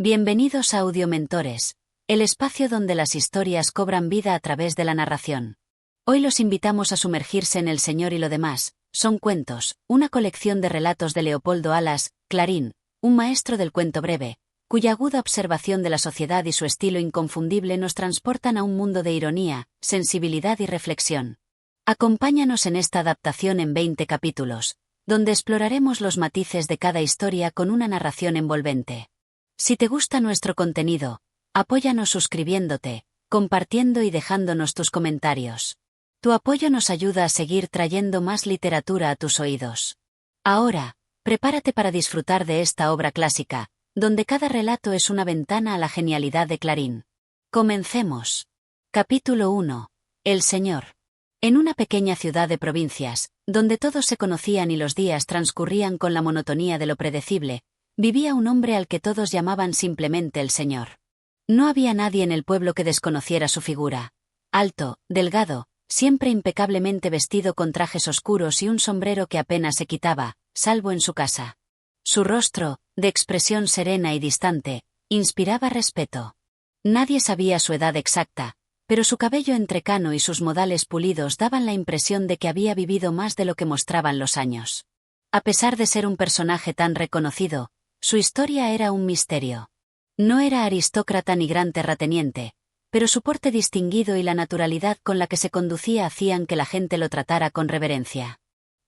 Bienvenidos a Audiomentores, el espacio donde las historias cobran vida a través de la narración. Hoy los invitamos a sumergirse en El Señor y lo demás. Son cuentos, una colección de relatos de Leopoldo Alas, Clarín, un maestro del cuento breve, cuya aguda observación de la sociedad y su estilo inconfundible nos transportan a un mundo de ironía, sensibilidad y reflexión. Acompáñanos en esta adaptación en 20 capítulos, donde exploraremos los matices de cada historia con una narración envolvente. Si te gusta nuestro contenido, apóyanos suscribiéndote, compartiendo y dejándonos tus comentarios. Tu apoyo nos ayuda a seguir trayendo más literatura a tus oídos. Ahora, prepárate para disfrutar de esta obra clásica, donde cada relato es una ventana a la genialidad de Clarín. Comencemos. Capítulo 1. El Señor. En una pequeña ciudad de provincias, donde todos se conocían y los días transcurrían con la monotonía de lo predecible, vivía un hombre al que todos llamaban simplemente el Señor. No había nadie en el pueblo que desconociera su figura. Alto, delgado, siempre impecablemente vestido con trajes oscuros y un sombrero que apenas se quitaba, salvo en su casa. Su rostro, de expresión serena y distante, inspiraba respeto. Nadie sabía su edad exacta, pero su cabello entrecano y sus modales pulidos daban la impresión de que había vivido más de lo que mostraban los años. A pesar de ser un personaje tan reconocido, su historia era un misterio. No era aristócrata ni gran terrateniente, pero su porte distinguido y la naturalidad con la que se conducía hacían que la gente lo tratara con reverencia.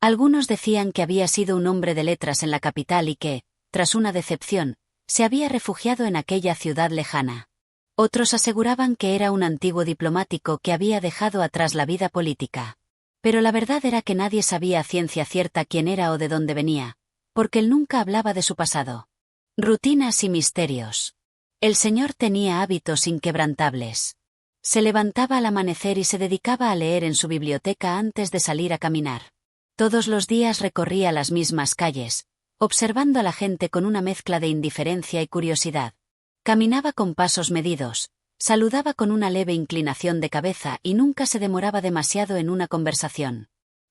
Algunos decían que había sido un hombre de letras en la capital y que, tras una decepción, se había refugiado en aquella ciudad lejana. Otros aseguraban que era un antiguo diplomático que había dejado atrás la vida política. Pero la verdad era que nadie sabía a ciencia cierta quién era o de dónde venía, porque él nunca hablaba de su pasado. Rutinas y misterios. El Señor tenía hábitos inquebrantables. Se levantaba al amanecer y se dedicaba a leer en su biblioteca antes de salir a caminar. Todos los días recorría las mismas calles, observando a la gente con una mezcla de indiferencia y curiosidad. Caminaba con pasos medidos, saludaba con una leve inclinación de cabeza y nunca se demoraba demasiado en una conversación.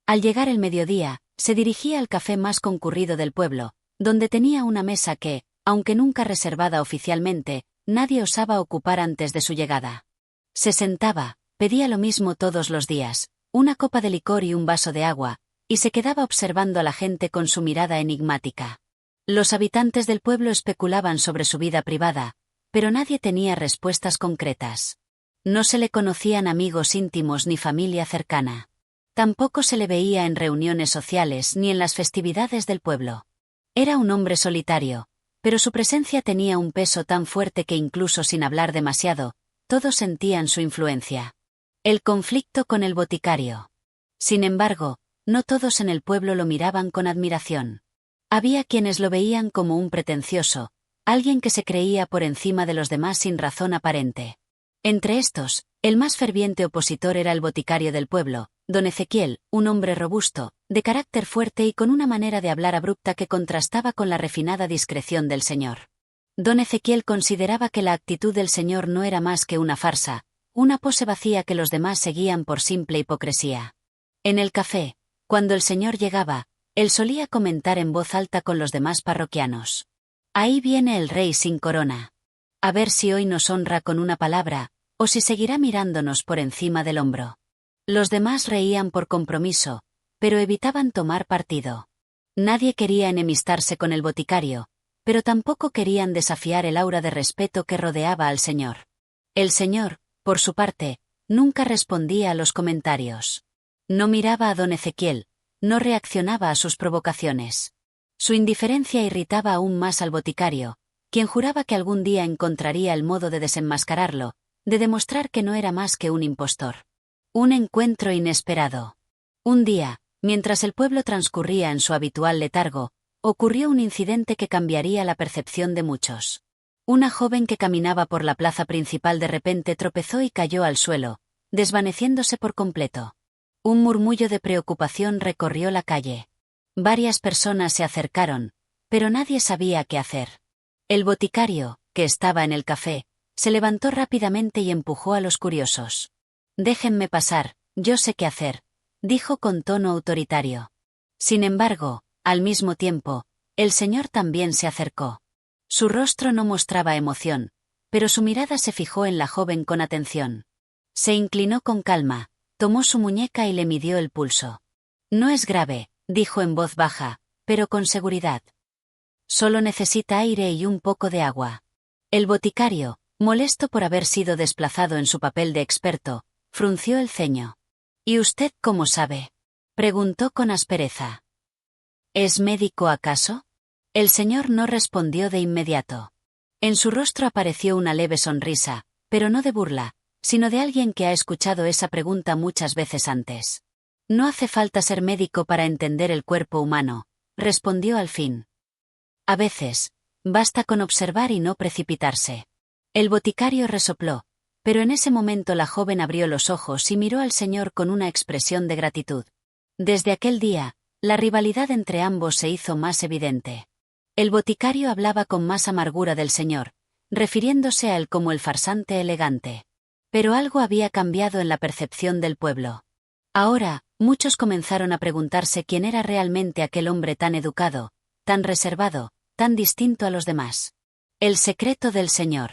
Al llegar el mediodía, se dirigía al café más concurrido del pueblo, donde tenía una mesa que, aunque nunca reservada oficialmente, nadie osaba ocupar antes de su llegada. Se sentaba, pedía lo mismo todos los días, una copa de licor y un vaso de agua, y se quedaba observando a la gente con su mirada enigmática. Los habitantes del pueblo especulaban sobre su vida privada, pero nadie tenía respuestas concretas. No se le conocían amigos íntimos ni familia cercana. Tampoco se le veía en reuniones sociales ni en las festividades del pueblo. Era un hombre solitario, pero su presencia tenía un peso tan fuerte que incluso sin hablar demasiado, todos sentían su influencia. El conflicto con el boticario. Sin embargo, no todos en el pueblo lo miraban con admiración. Había quienes lo veían como un pretencioso, alguien que se creía por encima de los demás sin razón aparente. Entre estos, el más ferviente opositor era el boticario del pueblo, don Ezequiel, un hombre robusto, de carácter fuerte y con una manera de hablar abrupta que contrastaba con la refinada discreción del Señor. Don Ezequiel consideraba que la actitud del Señor no era más que una farsa, una pose vacía que los demás seguían por simple hipocresía. En el café, cuando el Señor llegaba, él solía comentar en voz alta con los demás parroquianos: «Ahí viene el rey sin corona. A ver si hoy nos honra con una palabra, o si seguirá mirándonos por encima del hombro». Los demás reían por compromiso, pero evitaban tomar partido. Nadie quería enemistarse con el boticario, pero tampoco querían desafiar el aura de respeto que rodeaba al Señor. El Señor, por su parte, nunca respondía a los comentarios. No miraba a don Ezequiel, no reaccionaba a sus provocaciones. Su indiferencia irritaba aún más al boticario, quien juraba que algún día encontraría el modo de desenmascararlo, de demostrar que no era más que un impostor. Un encuentro inesperado. Un día, mientras el pueblo transcurría en su habitual letargo, ocurrió un incidente que cambiaría la percepción de muchos. Una joven que caminaba por la plaza principal de repente tropezó y cayó al suelo, desvaneciéndose por completo. Un murmullo de preocupación recorrió la calle. Varias personas se acercaron, pero nadie sabía qué hacer. El boticario, que estaba en el café, se levantó rápidamente y empujó a los curiosos. «Déjenme pasar, yo sé qué hacer», dijo con tono autoritario. Sin embargo, al mismo tiempo, el Señor también se acercó. Su rostro no mostraba emoción, pero su mirada se fijó en la joven con atención. Se inclinó con calma, tomó su muñeca y le midió el pulso. No es grave, dijo en voz baja, pero con seguridad. Solo necesita aire y un poco de agua. El boticario, molesto por haber sido desplazado en su papel de experto, frunció el ceño. ¿Y usted cómo sabe? Preguntó con aspereza. ¿Es médico acaso? El señor no respondió de inmediato. En su rostro apareció una leve sonrisa, pero no de burla, sino de alguien que ha escuchado esa pregunta muchas veces antes. No hace falta ser médico para entender el cuerpo humano, respondió al fin. A veces, basta con observar y no precipitarse. El boticario resopló, pero en ese momento la joven abrió los ojos y miró al señor con una expresión de gratitud. Desde aquel día, la rivalidad entre ambos se hizo más evidente. El boticario hablaba con más amargura del señor, refiriéndose a él como el farsante elegante. Pero algo había cambiado en la percepción del pueblo. Ahora, muchos comenzaron a preguntarse quién era realmente aquel hombre tan educado, tan reservado, tan distinto a los demás. El secreto del señor.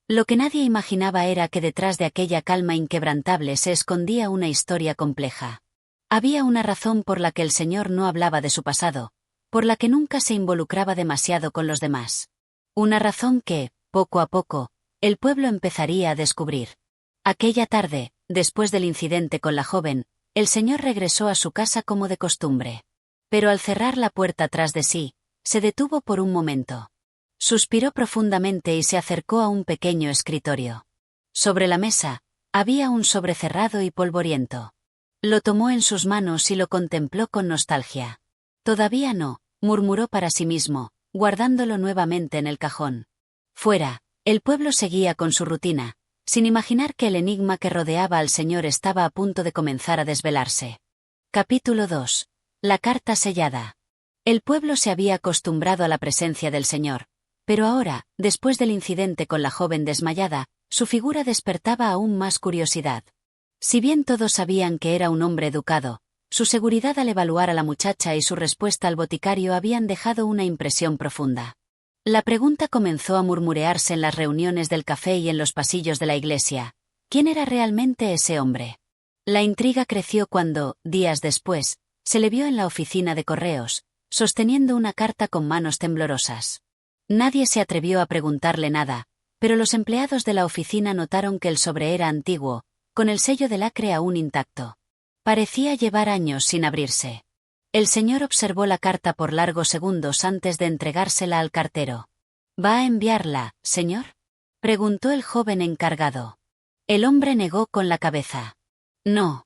Lo que nadie imaginaba era que detrás de aquella calma inquebrantable se escondía una historia compleja. Había una razón por la que el señor no hablaba de su pasado, por la que nunca se involucraba demasiado con los demás. Una razón que, poco a poco, el pueblo empezaría a descubrir. Aquella tarde, después del incidente con la joven, el señor regresó a su casa como de costumbre. Pero al cerrar la puerta tras de sí, se detuvo por un momento. Suspiró profundamente y se acercó a un pequeño escritorio. Sobre la mesa, había un sobre cerrado y polvoriento. Lo tomó en sus manos y lo contempló con nostalgia. Todavía no, murmuró para sí mismo, guardándolo nuevamente en el cajón. Fuera, el pueblo seguía con su rutina, sin imaginar que el enigma que rodeaba al señor estaba a punto de comenzar a desvelarse. Capítulo 2. La carta sellada. El pueblo se había acostumbrado a la presencia del señor, pero ahora, después del incidente con la joven desmayada, su figura despertaba aún más curiosidad. Si bien todos sabían que era un hombre educado, su seguridad al evaluar a la muchacha y su respuesta al boticario habían dejado una impresión profunda. La pregunta comenzó a murmurearse en las reuniones del café y en los pasillos de la iglesia. ¿Quién era realmente ese hombre? La intriga creció cuando, días después, se le vio en la oficina de correos, sosteniendo una carta con manos temblorosas. Nadie se atrevió a preguntarle nada, pero los empleados de la oficina notaron que el sobre era antiguo, con el sello de lacre aún intacto. Parecía llevar años sin abrirse. El señor observó la carta por largos segundos antes de entregársela al cartero. ¿Va a enviarla, señor?, preguntó el joven encargado. El hombre negó con la cabeza. No.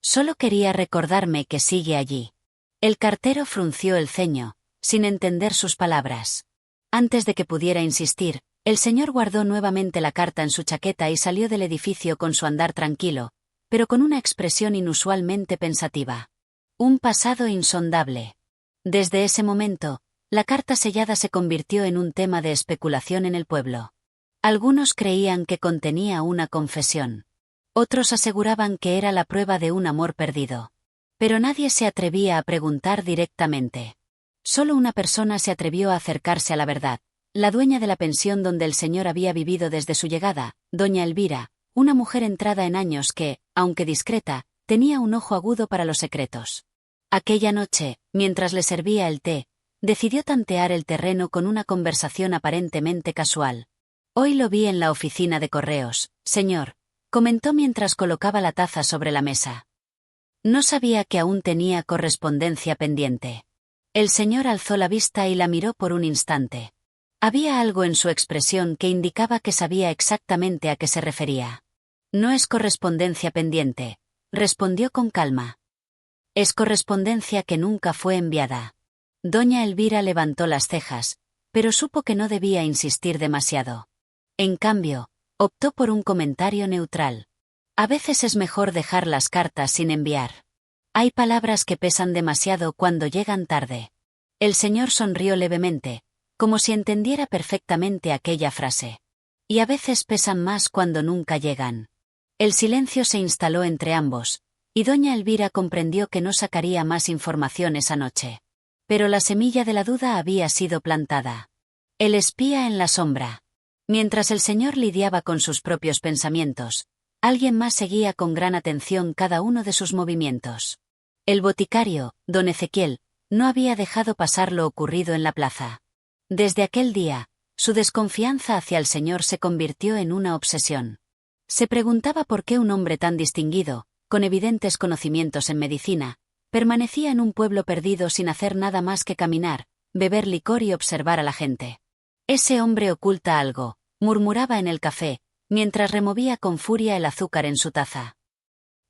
Solo quería recordarme que sigue allí. El cartero frunció el ceño, sin entender sus palabras. Antes de que pudiera insistir, el señor guardó nuevamente la carta en su chaqueta y salió del edificio con su andar tranquilo, pero con una expresión inusualmente pensativa. Un pasado insondable. Desde ese momento, la carta sellada se convirtió en un tema de especulación en el pueblo. Algunos creían que contenía una confesión. Otros aseguraban que era la prueba de un amor perdido. Pero nadie se atrevía a preguntar directamente. Solo una persona se atrevió a acercarse a la verdad. La dueña de la pensión donde el señor había vivido desde su llegada, doña Elvira, una mujer entrada en años que, aunque discreta, tenía un ojo agudo para los secretos. Aquella noche, mientras le servía el té, decidió tantear el terreno con una conversación aparentemente casual. Hoy lo vi en la oficina de correos, señor, comentó mientras colocaba la taza sobre la mesa. No sabía que aún tenía correspondencia pendiente. El señor alzó la vista y la miró por un instante. Había algo en su expresión que indicaba que sabía exactamente a qué se refería. No es correspondencia pendiente, respondió con calma. Es correspondencia que nunca fue enviada. Doña Elvira levantó las cejas, pero supo que no debía insistir demasiado. En cambio, optó por un comentario neutral. A veces es mejor dejar las cartas sin enviar. Hay palabras que pesan demasiado cuando llegan tarde. El señor sonrió levemente, como si entendiera perfectamente aquella frase. Y a veces pesan más cuando nunca llegan. El silencio se instaló entre ambos, y doña Elvira comprendió que no sacaría más información esa noche. Pero la semilla de la duda había sido plantada. El espía en la sombra. Mientras el señor lidiaba con sus propios pensamientos, alguien más seguía con gran atención cada uno de sus movimientos. El boticario, don Ezequiel, no había dejado pasar lo ocurrido en la plaza. Desde aquel día, su desconfianza hacia el señor se convirtió en una obsesión. Se preguntaba por qué un hombre tan distinguido, con evidentes conocimientos en medicina, permanecía en un pueblo perdido sin hacer nada más que caminar, beber licor y observar a la gente. Ese hombre oculta algo, murmuraba en el café, mientras removía con furia el azúcar en su taza.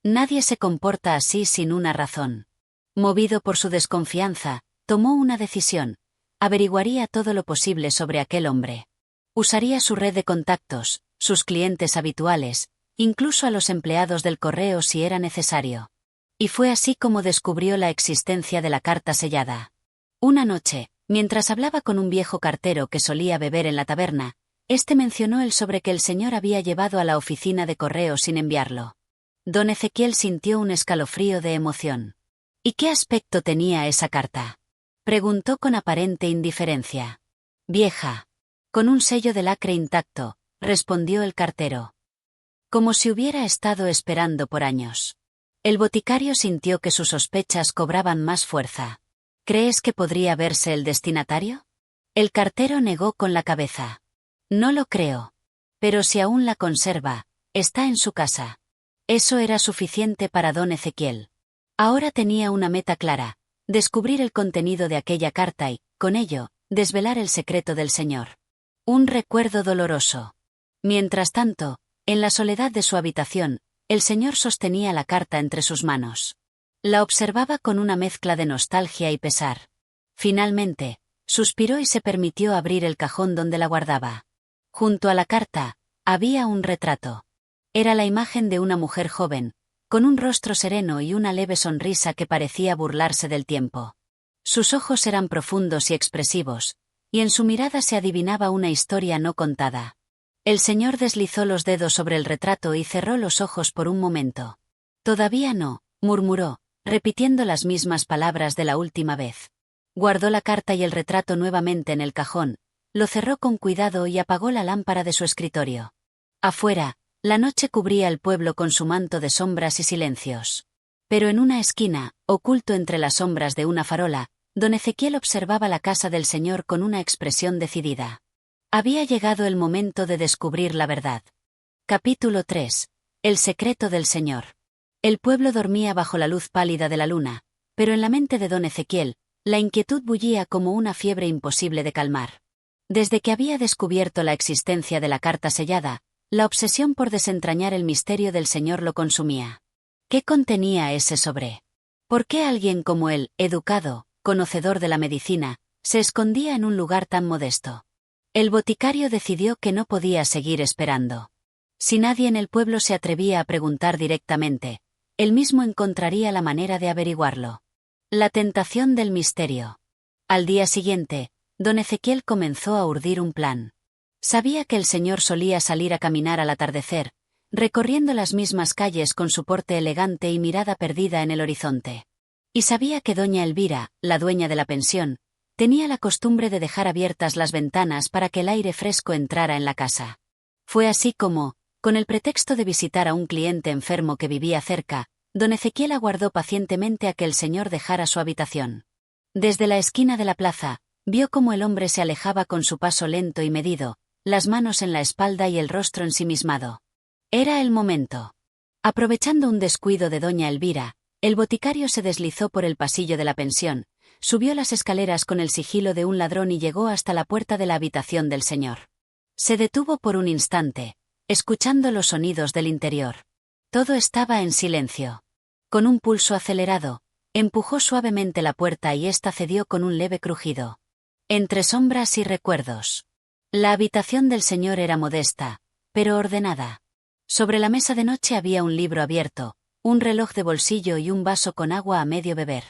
Nadie se comporta así sin una razón. Movido por su desconfianza, tomó una decisión. Averiguaría todo lo posible sobre aquel hombre. Usaría su red de contactos, sus clientes habituales, incluso a los empleados del correo si era necesario. Y fue así como descubrió la existencia de la carta sellada. Una noche, mientras hablaba con un viejo cartero que solía beber en la taberna, este mencionó el sobre que el señor había llevado a la oficina de correo sin enviarlo. Don Ezequiel sintió un escalofrío de emoción. ¿Y qué aspecto tenía esa carta?, preguntó con aparente indiferencia. Vieja. Con un sello de lacre intacto, respondió el cartero. Como si hubiera estado esperando por años. El boticario sintió que sus sospechas cobraban más fuerza. ¿Crees que podría verse el destinatario? El cartero negó con la cabeza. No lo creo. Pero si aún la conserva, está en su casa. Eso era suficiente para don Ezequiel. Ahora tenía una meta clara: descubrir el contenido de aquella carta y, con ello, desvelar el secreto del señor. Un recuerdo doloroso. Mientras tanto, en la soledad de su habitación, el señor sostenía la carta entre sus manos. La observaba con una mezcla de nostalgia y pesar. Finalmente, suspiró y se permitió abrir el cajón donde la guardaba. Junto a la carta, había un retrato. Era la imagen de una mujer joven, con un rostro sereno y una leve sonrisa que parecía burlarse del tiempo. Sus ojos eran profundos y expresivos, y en su mirada se adivinaba una historia no contada. El señor deslizó los dedos sobre el retrato y cerró los ojos por un momento. Todavía no, murmuró, repitiendo las mismas palabras de la última vez. Guardó la carta y el retrato nuevamente en el cajón, lo cerró con cuidado y apagó la lámpara de su escritorio. Afuera, la noche cubría el pueblo con su manto de sombras y silencios. Pero en una esquina, oculto entre las sombras de una farola, don Ezequiel observaba la casa del señor con una expresión decidida. Había llegado el momento de descubrir la verdad. Capítulo 3. El secreto del señor. El pueblo dormía bajo la luz pálida de la luna, pero en la mente de don Ezequiel, la inquietud bullía como una fiebre imposible de calmar. Desde que había descubierto la existencia de la carta sellada, la obsesión por desentrañar el misterio del señor lo consumía. ¿Qué contenía ese sobre? ¿Por qué alguien como él, educado, conocedor de la medicina, se escondía en un lugar tan modesto? El boticario decidió que no podía seguir esperando. Si nadie en el pueblo se atrevía a preguntar directamente, él mismo encontraría la manera de averiguarlo. La tentación del misterio. Al día siguiente, don Ezequiel comenzó a urdir un plan. Sabía que el señor solía salir a caminar al atardecer, recorriendo las mismas calles con su porte elegante y mirada perdida en el horizonte. Y sabía que doña Elvira, la dueña de la pensión, tenía la costumbre de dejar abiertas las ventanas para que el aire fresco entrara en la casa. Fue así como, con el pretexto de visitar a un cliente enfermo que vivía cerca, don Ezequiel aguardó pacientemente a que el señor dejara su habitación. Desde la esquina de la plaza, vio cómo el hombre se alejaba con su paso lento y medido, las manos en la espalda y el rostro ensimismado. Era el momento. Aprovechando un descuido de doña Elvira, el boticario se deslizó por el pasillo de la pensión, subió las escaleras con el sigilo de un ladrón y llegó hasta la puerta de la habitación del señor. Se detuvo por un instante, escuchando los sonidos del interior. Todo estaba en silencio. Con un pulso acelerado, empujó suavemente la puerta y ésta cedió con un leve crujido. Entre sombras y recuerdos. La habitación del señor era modesta, pero ordenada. Sobre la mesa de noche había un libro abierto, un reloj de bolsillo y un vaso con agua a medio beber.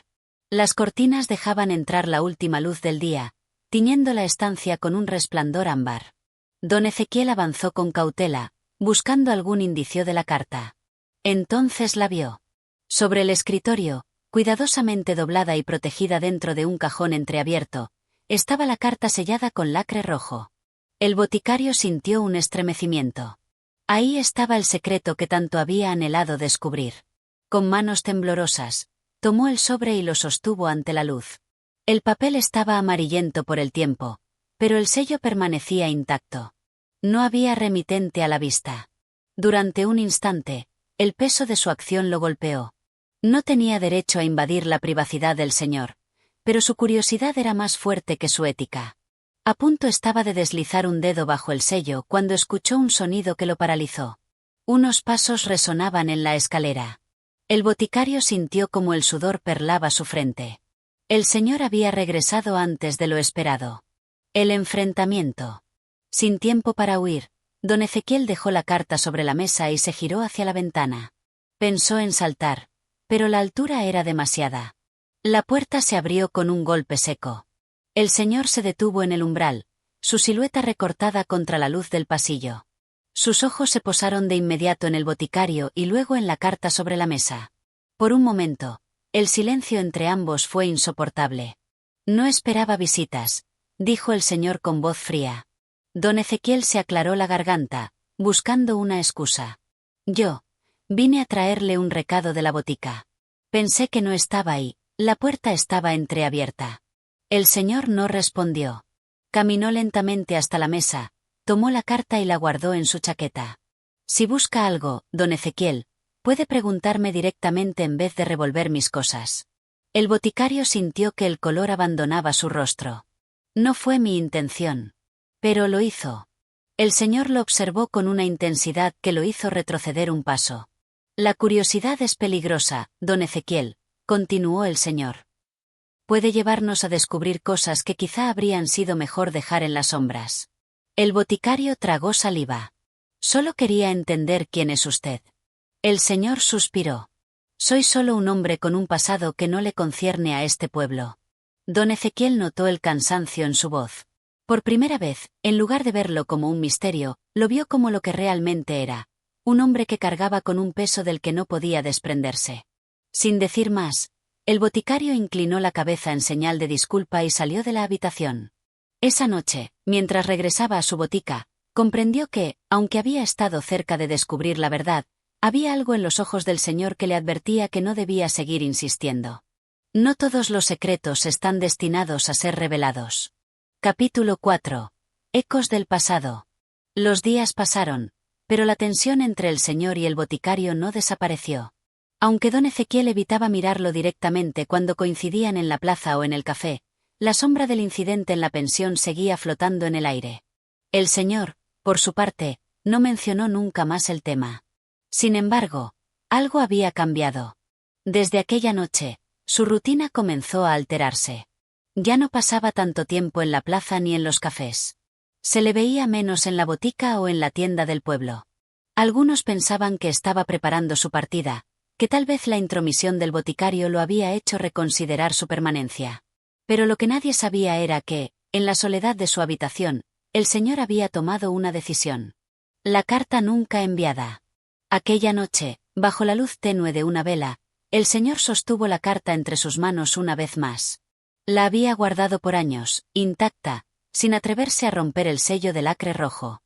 Las cortinas dejaban entrar la última luz del día, tiñendo la estancia con un resplandor ámbar. Don Ezequiel avanzó con cautela, buscando algún indicio de la carta. Entonces la vio. Sobre el escritorio, cuidadosamente doblada y protegida dentro de un cajón entreabierto, estaba la carta sellada con lacre rojo. El boticario sintió un estremecimiento. Ahí estaba el secreto que tanto había anhelado descubrir. Con manos temblorosas, tomó el sobre y lo sostuvo ante la luz. El papel estaba amarillento por el tiempo, pero el sello permanecía intacto. No había remitente a la vista. Durante un instante, el peso de su acción lo golpeó. No tenía derecho a invadir la privacidad del señor, pero su curiosidad era más fuerte que su ética. A punto estaba de deslizar un dedo bajo el sello cuando escuchó un sonido que lo paralizó. Unos pasos resonaban en la escalera. El boticario sintió como el sudor perlaba su frente. El señor había regresado antes de lo esperado. El enfrentamiento. Sin tiempo para huir, don Ezequiel dejó la carta sobre la mesa y se giró hacia la ventana. Pensó en saltar, pero la altura era demasiada. La puerta se abrió con un golpe seco. El señor se detuvo en el umbral, su silueta recortada contra la luz del pasillo. Sus ojos se posaron de inmediato en el boticario y luego en la carta sobre la mesa. Por un momento, el silencio entre ambos fue insoportable. No esperaba visitas, dijo el señor con voz fría. Don Ezequiel se aclaró la garganta, buscando una excusa. Yo vine a traerle un recado de la botica. Pensé que no estaba ahí, la puerta estaba entreabierta. El señor no respondió. Caminó lentamente hasta la mesa, tomó la carta y la guardó en su chaqueta. Si busca algo, don Ezequiel, puede preguntarme directamente en vez de revolver mis cosas. El boticario sintió que el color abandonaba su rostro. No fue mi intención. Pero lo hizo. El señor lo observó con una intensidad que lo hizo retroceder un paso. La curiosidad es peligrosa, don Ezequiel, continuó el señor. Puede llevarnos a descubrir cosas que quizá habrían sido mejor dejar en las sombras. El boticario tragó saliva. Solo quería entender quién es usted. El señor suspiró. Soy solo un hombre con un pasado que no le concierne a este pueblo. Don Ezequiel notó el cansancio en su voz. Por primera vez, en lugar de verlo como un misterio, lo vio como lo que realmente era, un hombre que cargaba con un peso del que no podía desprenderse. Sin decir más, el boticario inclinó la cabeza en señal de disculpa y salió de la habitación. Esa noche, mientras regresaba a su botica, comprendió que, aunque había estado cerca de descubrir la verdad, había algo en los ojos del señor que le advertía que no debía seguir insistiendo. No todos los secretos están destinados a ser revelados. Capítulo 4. Ecos del pasado. Los días pasaron, pero la tensión entre el señor y el boticario no desapareció. Aunque don Ezequiel evitaba mirarlo directamente cuando coincidían en la plaza o en el café, la sombra del incidente en la pensión seguía flotando en el aire. El señor, por su parte, no mencionó nunca más el tema. Sin embargo, algo había cambiado. Desde aquella noche, su rutina comenzó a alterarse. Ya no pasaba tanto tiempo en la plaza ni en los cafés. Se le veía menos en la botica o en la tienda del pueblo. Algunos pensaban que estaba preparando su partida, que tal vez la intromisión del boticario lo había hecho reconsiderar su permanencia. Pero lo que nadie sabía era que, en la soledad de su habitación, el señor había tomado una decisión. La carta nunca enviada. Aquella noche, bajo la luz tenue de una vela, el señor sostuvo la carta entre sus manos una vez más. La había guardado por años, intacta, sin atreverse a romper el sello de lacre rojo.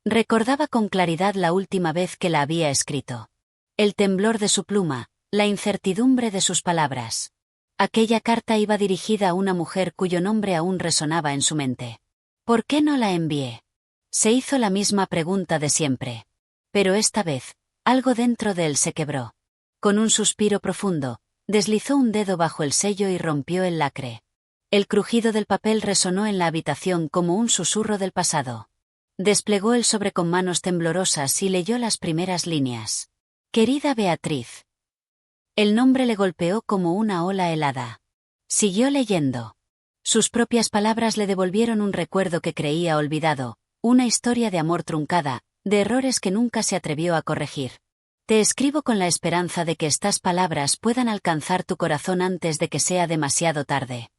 Recordaba con claridad la última vez que la había escrito. El temblor de su pluma, la incertidumbre de sus palabras. Aquella carta iba dirigida a una mujer cuyo nombre aún resonaba en su mente. ¿Por qué no la envié? Se hizo la misma pregunta de siempre. Pero esta vez, algo dentro de él se quebró. Con un suspiro profundo, deslizó un dedo bajo el sello y rompió el lacre. El crujido del papel resonó en la habitación como un susurro del pasado. Desplegó el sobre con manos temblorosas y leyó las primeras líneas. Querida Beatriz. El nombre le golpeó como una ola helada. Siguió leyendo. Sus propias palabras le devolvieron un recuerdo que creía olvidado, una historia de amor truncada, de errores que nunca se atrevió a corregir. Te escribo con la esperanza de que estas palabras puedan alcanzar tu corazón antes de que sea demasiado tarde.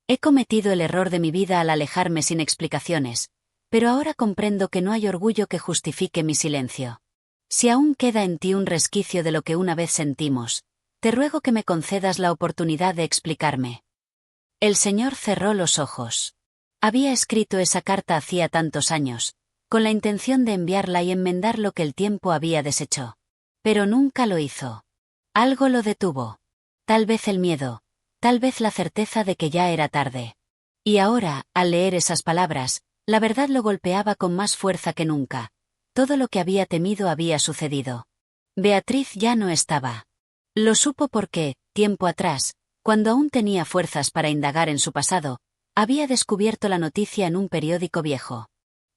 He cometido el error de mi vida al alejarme sin explicaciones, pero ahora comprendo que no hay orgullo que justifique mi silencio. Si aún queda en ti un resquicio de lo que una vez sentimos, te ruego que me concedas la oportunidad de explicarme. El señor cerró los ojos. Había escrito esa carta hacía tantos años, con la intención de enviarla y enmendar lo que el tiempo había deshecho. Pero nunca lo hizo. Algo lo detuvo. Tal vez el miedo, tal vez la certeza de que ya era tarde. Y ahora, al leer esas palabras, la verdad lo golpeaba con más fuerza que nunca. Todo lo que había temido había sucedido. Beatriz ya no estaba. Lo supo porque, tiempo atrás, cuando aún tenía fuerzas para indagar en su pasado, había descubierto la noticia en un periódico viejo.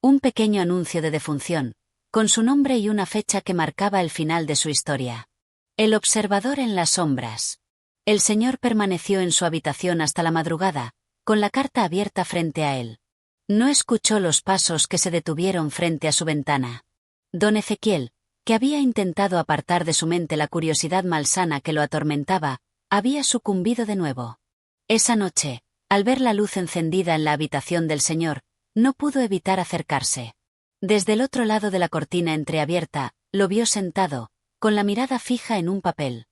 Un pequeño anuncio de defunción, con su nombre y una fecha que marcaba el final de su historia. El observador en las sombras. El señor permaneció en su habitación hasta la madrugada, con la carta abierta frente a él. No escuchó los pasos que se detuvieron frente a su ventana. Don Ezequiel, que había intentado apartar de su mente la curiosidad malsana que lo atormentaba, había sucumbido de nuevo. Esa noche, al ver la luz encendida en la habitación del señor, no pudo evitar acercarse. Desde el otro lado de la cortina entreabierta, lo vio sentado, con la mirada fija en un papel.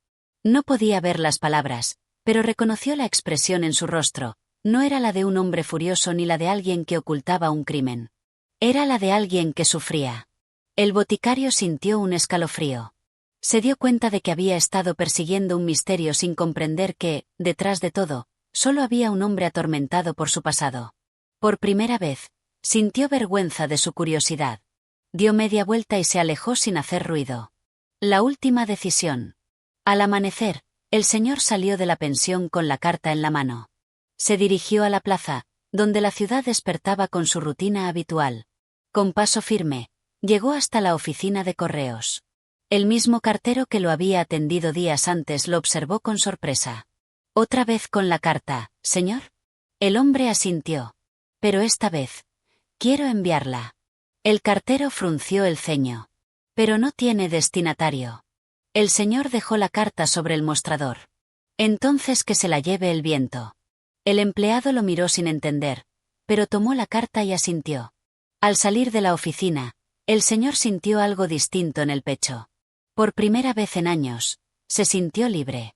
No podía ver las palabras, pero reconoció la expresión en su rostro. No era la de un hombre furioso ni la de alguien que ocultaba un crimen. Era la de alguien que sufría. El boticario sintió un escalofrío. Se dio cuenta de que había estado persiguiendo un misterio sin comprender que, detrás de todo, solo había un hombre atormentado por su pasado. Por primera vez, sintió vergüenza de su curiosidad. Dio media vuelta y se alejó sin hacer ruido. La última decisión. Al amanecer, el señor salió de la pensión con la carta en la mano. Se dirigió a la plaza, donde la ciudad despertaba con su rutina habitual. Con paso firme, llegó hasta la oficina de correos. El mismo cartero que lo había atendido días antes lo observó con sorpresa. «¿Otra vez con la carta, señor?» El hombre asintió. «Pero esta vez, quiero enviarla». El cartero frunció el ceño. «Pero no tiene destinatario». El señor dejó la carta sobre el mostrador. «Entonces que se la lleve el viento». El empleado lo miró sin entender, pero tomó la carta y asintió. Al salir de la oficina, el señor sintió algo distinto en el pecho. Por primera vez en años, se sintió libre.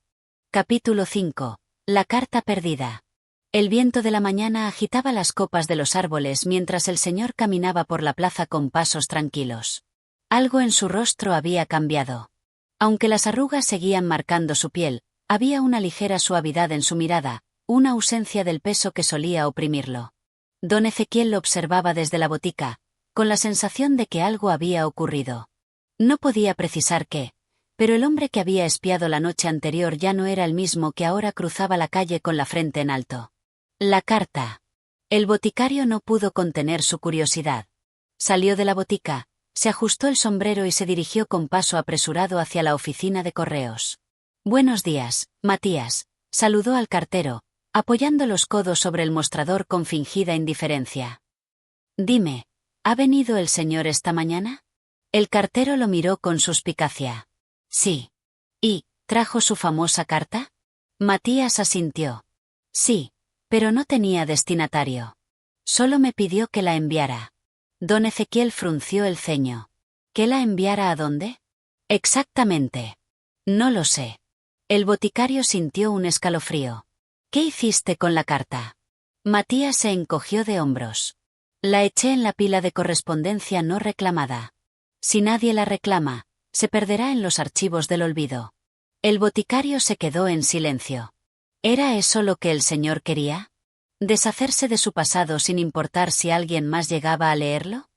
Capítulo 5. La carta perdida. El viento de la mañana agitaba las copas de los árboles mientras el señor caminaba por la plaza con pasos tranquilos. Algo en su rostro había cambiado. Aunque las arrugas seguían marcando su piel, había una ligera suavidad en su mirada, una ausencia del peso que solía oprimirlo. Don Ezequiel lo observaba desde la botica, con la sensación de que algo había ocurrido. No podía precisar qué, pero el hombre que había espiado la noche anterior ya no era el mismo que ahora cruzaba la calle con la frente en alto. La carta. El boticario no pudo contener su curiosidad. Salió de la botica, se ajustó el sombrero y se dirigió con paso apresurado hacia la oficina de correos. «Buenos días, Matías», saludó al cartero, apoyando los codos sobre el mostrador con fingida indiferencia. «Dime, ¿ha venido el señor esta mañana?» El cartero lo miró con suspicacia. «Sí». «¿Y, trajo su famosa carta?» Matías asintió. «Sí, pero no tenía destinatario. Solo me pidió que la enviara». Don Ezequiel frunció el ceño. ¿Que la enviara a dónde? «Exactamente. No lo sé». El boticario sintió un escalofrío. «¿Qué hiciste con la carta?» Matías se encogió de hombros. «La eché en la pila de correspondencia no reclamada. Si nadie la reclama, se perderá en los archivos del olvido». El boticario se quedó en silencio. ¿Era eso lo que el señor quería? ¿Deshacerse de su pasado sin importar si alguien más llegaba a leerlo?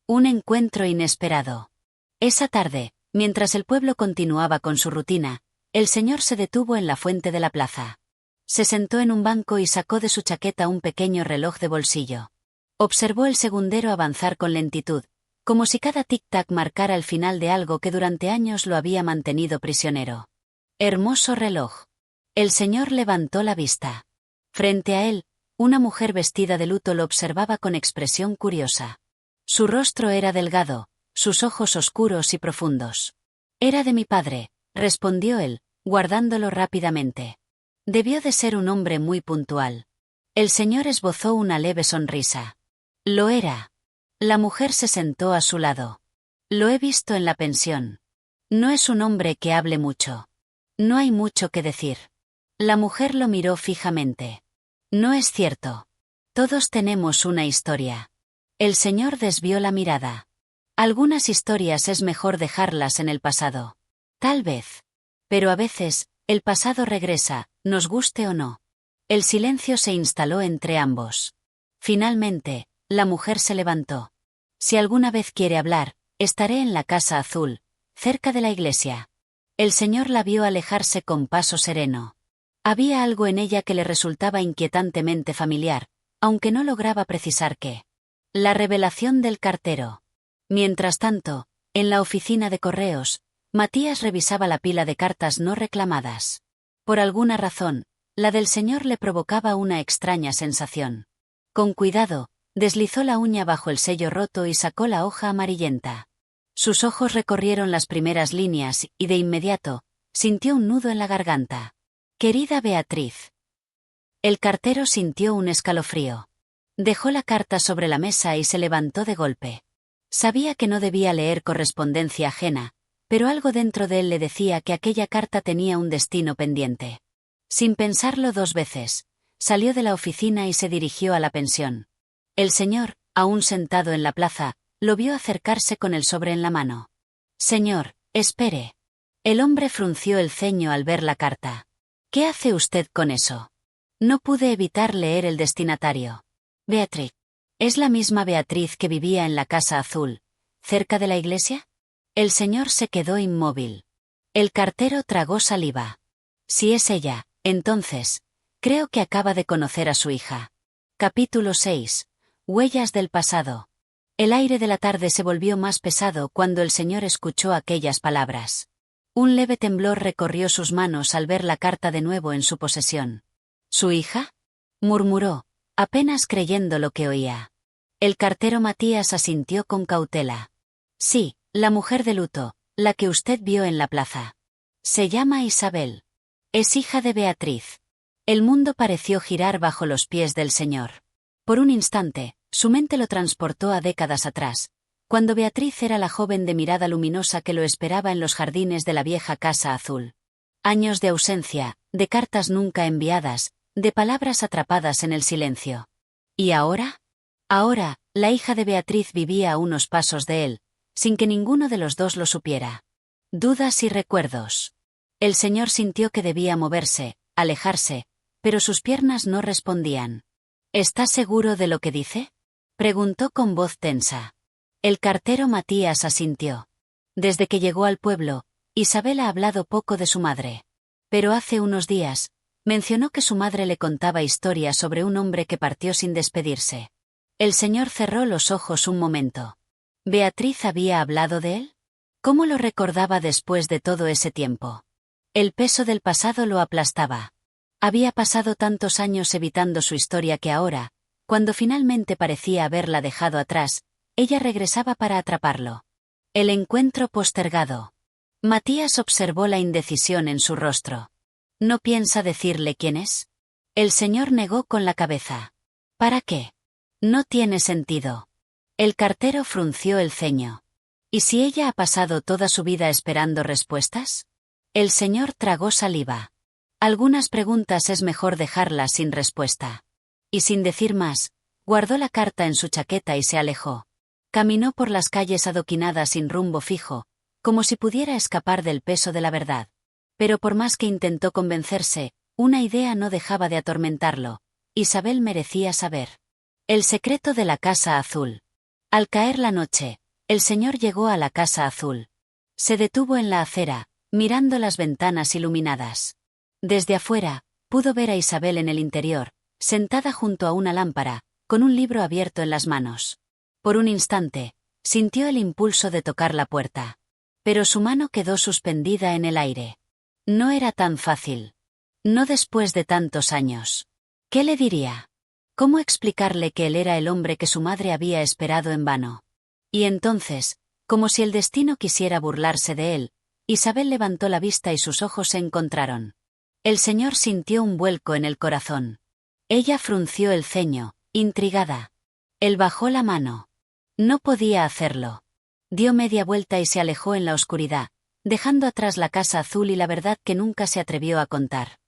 Un encuentro inesperado. Esa tarde, mientras el pueblo continuaba con su rutina, el señor se detuvo en la fuente de la plaza. Se sentó en un banco y sacó de su chaqueta un pequeño reloj de bolsillo. Observó el segundero avanzar con lentitud, como si cada tic-tac marcara el final de algo que durante años lo había mantenido prisionero. Hermoso reloj. El señor levantó la vista. Frente a él, una mujer vestida de luto lo observaba con expresión curiosa. Su rostro era delgado, sus ojos oscuros y profundos. «Era de mi padre», respondió él, guardándolo rápidamente. Debió de ser un hombre muy puntual. El señor esbozó una leve sonrisa. «Lo era». La mujer se sentó a su lado. «Lo he visto en la pensión. No es un hombre que hable mucho. No hay mucho que decir». La mujer lo miró fijamente. «No es cierto». Todos tenemos una historia. El señor desvió la mirada. Algunas historias es mejor dejarlas en el pasado. Tal vez. Pero a veces, el pasado regresa, nos guste o no. El silencio se instaló entre ambos. Finalmente, la mujer se levantó. Si alguna vez quiere hablar, estaré en la casa azul, cerca de la iglesia. El señor la vio alejarse con paso sereno. Había algo en ella que le resultaba inquietantemente familiar, aunque no lograba precisar qué. La revelación del cartero. Mientras tanto, en la oficina de correos, Matías revisaba la pila de cartas no reclamadas. Por alguna razón, la del señor le provocaba una extraña sensación. Con cuidado, deslizó la uña bajo el sello roto y sacó la hoja amarillenta. Sus ojos recorrieron las primeras líneas y, de inmediato, sintió un nudo en la garganta. Querida Beatriz. El cartero sintió un escalofrío. Dejó la carta sobre la mesa y se levantó de golpe. Sabía que no debía leer correspondencia ajena, pero algo dentro de él le decía que aquella carta tenía un destino pendiente. Sin pensarlo 2 veces, salió de la oficina y se dirigió a la pensión. El señor, aún sentado en la plaza, lo vio acercarse con el sobre en la mano. Señor, espere. El hombre frunció el ceño al ver la carta. ¿Qué hace usted con eso? No pude evitar leer el destinatario. Beatriz. ¿Es la misma Beatriz que vivía en la Casa Azul, cerca de la iglesia? El señor se quedó inmóvil. El cartero tragó saliva. Si es ella, entonces, creo que acaba de conocer a su hija. Capítulo 6. Huellas del pasado. El aire de la tarde se volvió más pesado cuando el señor escuchó aquellas palabras. Un leve temblor recorrió sus manos al ver la carta de nuevo en su posesión. ¿Su hija?, murmuró, apenas creyendo lo que oía. El cartero Matías asintió con cautela. Sí, la mujer de luto, la que usted vio en la plaza. Se llama Isabel. Es hija de Beatriz. El mundo pareció girar bajo los pies del señor. Por un instante, su mente lo transportó a décadas atrás, cuando Beatriz era la joven de mirada luminosa que lo esperaba en los jardines de la vieja Casa Azul. Años de ausencia, de cartas nunca enviadas, de palabras atrapadas en el silencio. ¿Y ahora? Ahora, la hija de Beatriz vivía a unos pasos de él, sin que ninguno de los dos lo supiera. Dudas y recuerdos. El señor sintió que debía moverse, alejarse, pero sus piernas no respondían. ¿Está seguro de lo que dice?, preguntó con voz tensa. El cartero Matías asintió. Desde que llegó al pueblo, Isabel ha hablado poco de su madre. Pero hace unos días, mencionó que su madre le contaba historias sobre un hombre que partió sin despedirse. El señor cerró los ojos un momento. ¿Beatriz había hablado de él? ¿Cómo lo recordaba después de todo ese tiempo? El peso del pasado lo aplastaba. Había pasado tantos años evitando su historia que ahora, cuando finalmente parecía haberla dejado atrás, ella regresaba para atraparlo. El encuentro postergado. Matías observó la indecisión en su rostro. ¿No piensa decirle quién es? El señor negó con la cabeza. ¿Para qué? No tiene sentido. El cartero frunció el ceño. ¿Y si ella ha pasado toda su vida esperando respuestas? El señor tragó saliva. Algunas preguntas es mejor dejarlas sin respuesta. Y sin decir más, guardó la carta en su chaqueta y se alejó. Caminó por las calles adoquinadas sin rumbo fijo, como si pudiera escapar del peso de la verdad. Pero por más que intentó convencerse, una idea no dejaba de atormentarlo. Isabel merecía saber. El secreto de la Casa Azul. Al caer la noche, el señor llegó a la Casa Azul. Se detuvo en la acera, mirando las ventanas iluminadas. Desde afuera, pudo ver a Isabel en el interior, sentada junto a una lámpara, con un libro abierto en las manos. Por un instante, sintió el impulso de tocar la puerta. Pero su mano quedó suspendida en el aire. No era tan fácil. No después de tantos años. ¿Qué le diría? ¿Cómo explicarle que él era el hombre que su madre había esperado en vano? Y entonces, como si el destino quisiera burlarse de él, Isabel levantó la vista y sus ojos se encontraron. El señor sintió un vuelco en el corazón. Ella frunció el ceño, intrigada. Él bajó la mano. No podía hacerlo. Dio media vuelta y se alejó en la oscuridad, dejando atrás la Casa Azul y la verdad que nunca se atrevió a contar.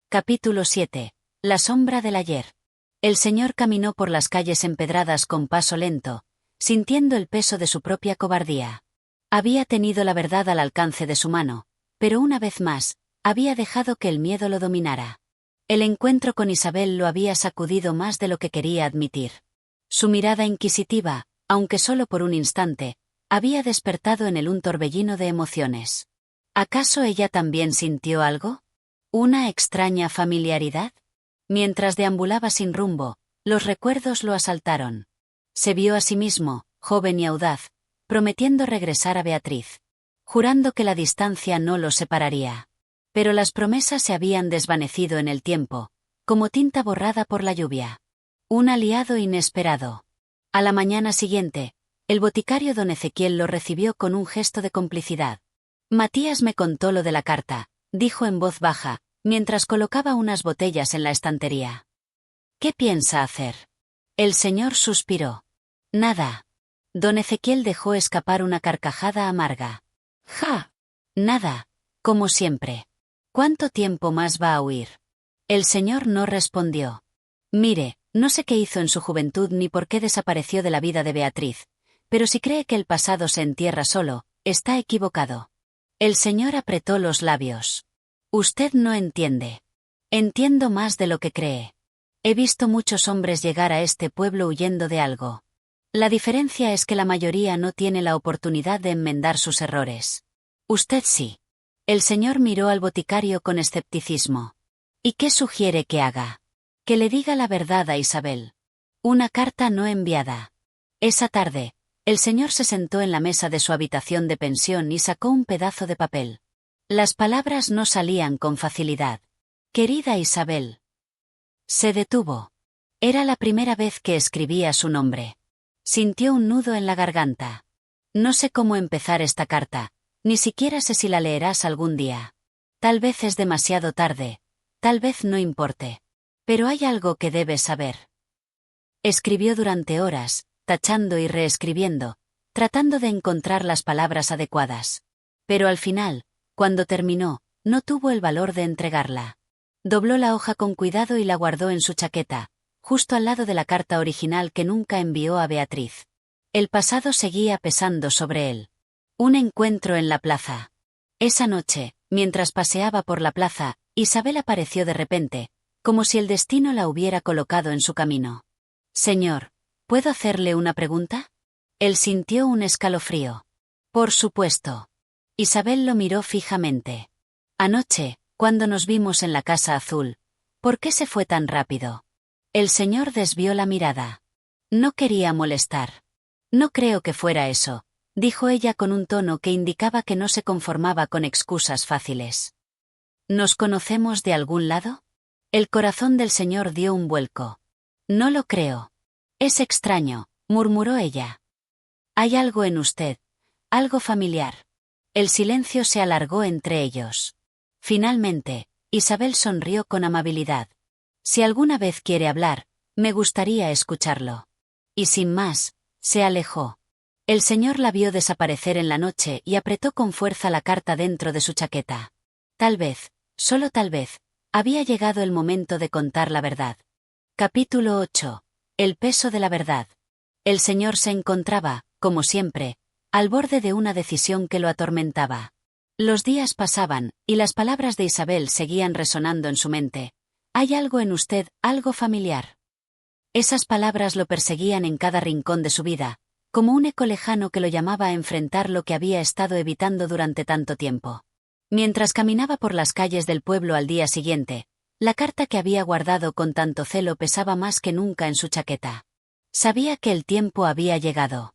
Capítulo 7. La sombra del ayer. El señor caminó por las calles empedradas con paso lento, sintiendo el peso de su propia cobardía. Había tenido la verdad al alcance de su mano, pero una vez más, había dejado que el miedo lo dominara. El encuentro con Isabel lo había sacudido más de lo que quería admitir. Su mirada inquisitiva, aunque solo por un instante, había despertado en él un torbellino de emociones. ¿Acaso ella también sintió algo? ¿Una extraña familiaridad? Mientras deambulaba sin rumbo, los recuerdos lo asaltaron. Se vio a sí mismo, joven y audaz, prometiendo regresar a Beatriz, jurando que la distancia no los separaría. Pero las promesas se habían desvanecido en el tiempo, como tinta borrada por la lluvia. Un aliado inesperado. A la mañana siguiente, el boticario don Ezequiel lo recibió con un gesto de complicidad. Matías me contó lo de la carta, dijo en voz baja, mientras colocaba unas botellas en la estantería. ¿Qué piensa hacer? El señor suspiró. Nada. Don Ezequiel dejó escapar una carcajada amarga. ¡Ja! Nada, como siempre. ¿Cuánto tiempo más va a huir? El señor no respondió. Mire, no sé qué hizo en su juventud ni por qué desapareció de la vida de Beatriz, pero si cree que el pasado se entierra solo, está equivocado. El señor apretó los labios. Usted no entiende. Entiendo más de lo que cree. He visto muchos hombres llegar a este pueblo huyendo de algo. La diferencia es que la mayoría no tiene la oportunidad de enmendar sus errores. Usted sí. El señor miró al boticario con escepticismo. ¿Y qué sugiere que haga? Que le diga la verdad a Isabel. Una carta no enviada. Esa tarde, el señor se sentó en la mesa de su habitación de pensión y sacó un pedazo de papel. Las palabras no salían con facilidad. Querida Isabel. Se detuvo. Era la primera vez que escribía su nombre. Sintió un nudo en la garganta. No sé cómo empezar esta carta, ni siquiera sé si la leerás algún día. Tal vez es demasiado tarde, tal vez no importe. Pero hay algo que debes saber. Escribió durante horas, tachando y reescribiendo, tratando de encontrar las palabras adecuadas. Pero al final, cuando terminó, no tuvo el valor de entregarla. Dobló la hoja con cuidado y la guardó en su chaqueta, justo al lado de la carta original que nunca envió a Beatriz. El pasado seguía pesando sobre él. Un encuentro en la plaza. Esa noche, mientras paseaba por la plaza, Isabel apareció de repente, como si el destino la hubiera colocado en su camino. Señor, ¿puedo hacerle una pregunta? Él sintió un escalofrío. Por supuesto. Isabel lo miró fijamente. Anoche, cuando nos vimos en la Casa Azul, ¿por qué se fue tan rápido? El señor desvió la mirada. No quería molestar. No creo que fuera eso, dijo ella con un tono que indicaba que no se conformaba con excusas fáciles. ¿Nos conocemos de algún lado? El corazón del señor dio un vuelco. No lo creo. Es extraño, murmuró ella. Hay algo en usted, algo familiar. El silencio se alargó entre ellos. Finalmente, Isabel sonrió con amabilidad. Si alguna vez quiere hablar, me gustaría escucharlo. Y sin más, se alejó. El señor la vio desaparecer en la noche y apretó con fuerza la carta dentro de su chaqueta. Tal vez, solo tal vez, había llegado el momento de contar la verdad. Capítulo 8. El peso de la verdad. El señor se encontraba, como siempre, al borde de una decisión que lo atormentaba. Los días pasaban, y las palabras de Isabel seguían resonando en su mente. Hay algo en usted, algo familiar. Esas palabras lo perseguían en cada rincón de su vida, como un eco lejano que lo llamaba a enfrentar lo que había estado evitando durante tanto tiempo. Mientras caminaba por las calles del pueblo al día siguiente, la carta que había guardado con tanto celo pesaba más que nunca en su chaqueta. Sabía que el tiempo había llegado.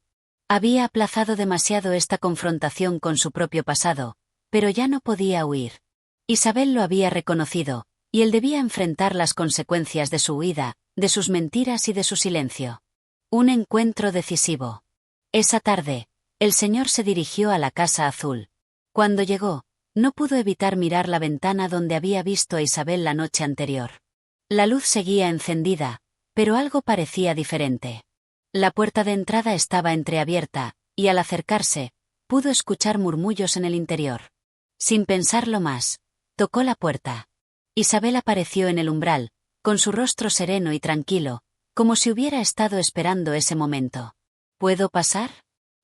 Había aplazado demasiado esta confrontación con su propio pasado, pero ya no podía huir. Isabel lo había reconocido, y él debía enfrentar las consecuencias de su huida, de sus mentiras y de su silencio. Un encuentro decisivo. Esa tarde, el señor se dirigió a la Casa Azul. Cuando llegó, no pudo evitar mirar la ventana donde había visto a Isabel la noche anterior. La luz seguía encendida, pero algo parecía diferente. La puerta de entrada estaba entreabierta, y al acercarse, pudo escuchar murmullos en el interior. Sin pensarlo más, tocó la puerta. Isabel apareció en el umbral, con su rostro sereno y tranquilo, como si hubiera estado esperando ese momento. ¿Puedo pasar?,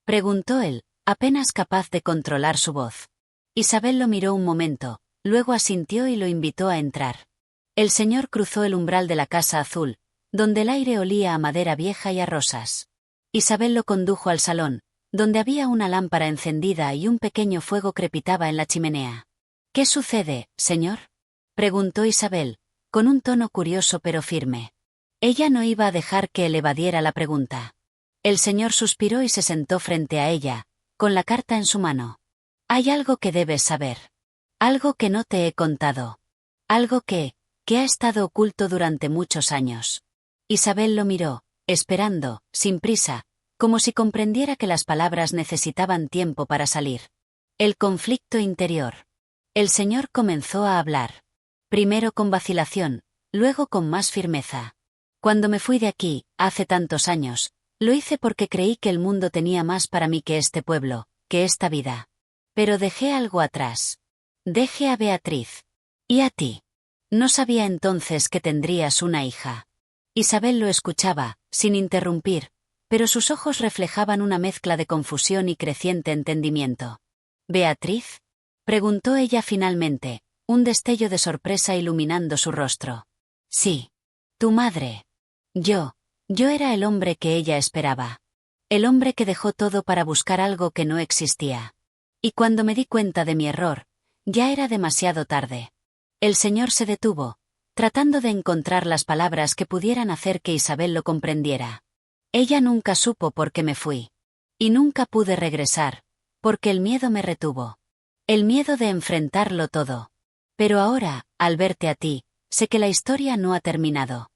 preguntó él, apenas capaz de controlar su voz. Isabel lo miró un momento, luego asintió y lo invitó a entrar. El señor cruzó el umbral de la casa azul, donde el aire olía a madera vieja y a rosas. Isabel lo condujo al salón, donde había una lámpara encendida y un pequeño fuego crepitaba en la chimenea. ¿Qué sucede, señor?, preguntó Isabel, con un tono curioso pero firme. Ella no iba a dejar que él evadiera la pregunta. El señor suspiró y se sentó frente a ella, con la carta en su mano. Hay algo que debes saber. Algo que no te he contado. Algo que ha estado oculto durante muchos años. Isabel lo miró, esperando, sin prisa, como si comprendiera que las palabras necesitaban tiempo para salir. El conflicto interior. El señor comenzó a hablar. Primero con vacilación, luego con más firmeza. Cuando me fui de aquí, hace tantos años, lo hice porque creí que el mundo tenía más para mí que este pueblo, que esta vida. Pero dejé algo atrás. Dejé a Beatriz. ¿Y a ti? No sabía entonces que tendrías una hija. Isabel lo escuchaba, sin interrumpir, pero sus ojos reflejaban una mezcla de confusión y creciente entendimiento. ¿Beatriz?, preguntó ella finalmente, un destello de sorpresa iluminando su rostro. Sí. Tu madre. Yo era el hombre que ella esperaba. El hombre que dejó todo para buscar algo que no existía. Y cuando me di cuenta de mi error, ya era demasiado tarde. El señor se detuvo, tratando de encontrar las palabras que pudieran hacer que Isabel lo comprendiera. Ella nunca supo por qué me fui. Y nunca pude regresar, porque el miedo me retuvo. El miedo de enfrentarlo todo. Pero ahora, al verte a ti, sé que la historia no ha terminado.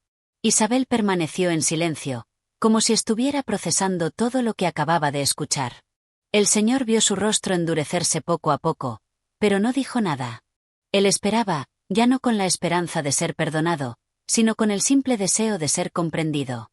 Isabel permaneció en silencio, como si estuviera procesando todo lo que acababa de escuchar. El señor vio su rostro endurecerse poco a poco, pero no dijo nada. Él esperaba, ya no con la esperanza de ser perdonado, sino con el simple deseo de ser comprendido.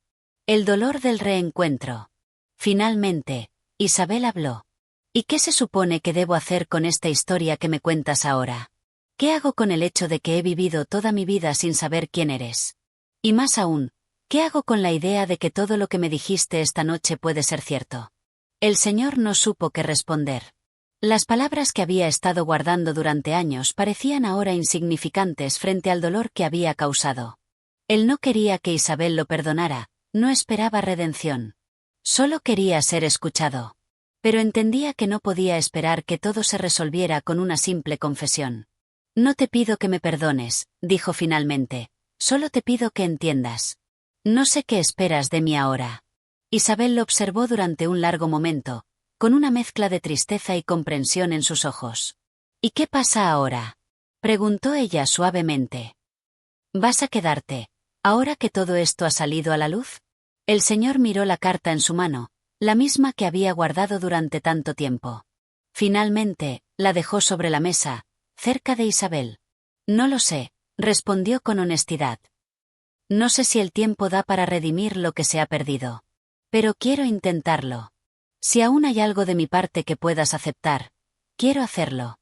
El dolor del reencuentro. Finalmente, Isabel habló. ¿Y qué se supone que debo hacer con esta historia que me cuentas ahora? ¿Qué hago con el hecho de que he vivido toda mi vida sin saber quién eres? Y más aún, ¿qué hago con la idea de que todo lo que me dijiste esta noche puede ser cierto? El señor no supo qué responder. Las palabras que había estado guardando durante años parecían ahora insignificantes frente al dolor que había causado. Él no quería que Isabel lo perdonara, no esperaba redención. Solo quería ser escuchado. Pero entendía que no podía esperar que todo se resolviera con una simple confesión. No te pido que me perdones, dijo finalmente, solo te pido que entiendas. No sé qué esperas de mí ahora. Isabel lo observó durante un largo momento, con una mezcla de tristeza y comprensión en sus ojos. ¿Y qué pasa ahora?, preguntó ella suavemente. ¿Vas a quedarte, ahora que todo esto ha salido a la luz? El señor miró la carta en su mano, la misma que había guardado durante tanto tiempo. Finalmente, la dejó sobre la mesa, cerca de Isabel. No lo sé, respondió con honestidad. No sé si el tiempo da para redimir lo que se ha perdido. Pero quiero intentarlo. Si aún hay algo de mi parte que puedas aceptar, quiero hacerlo.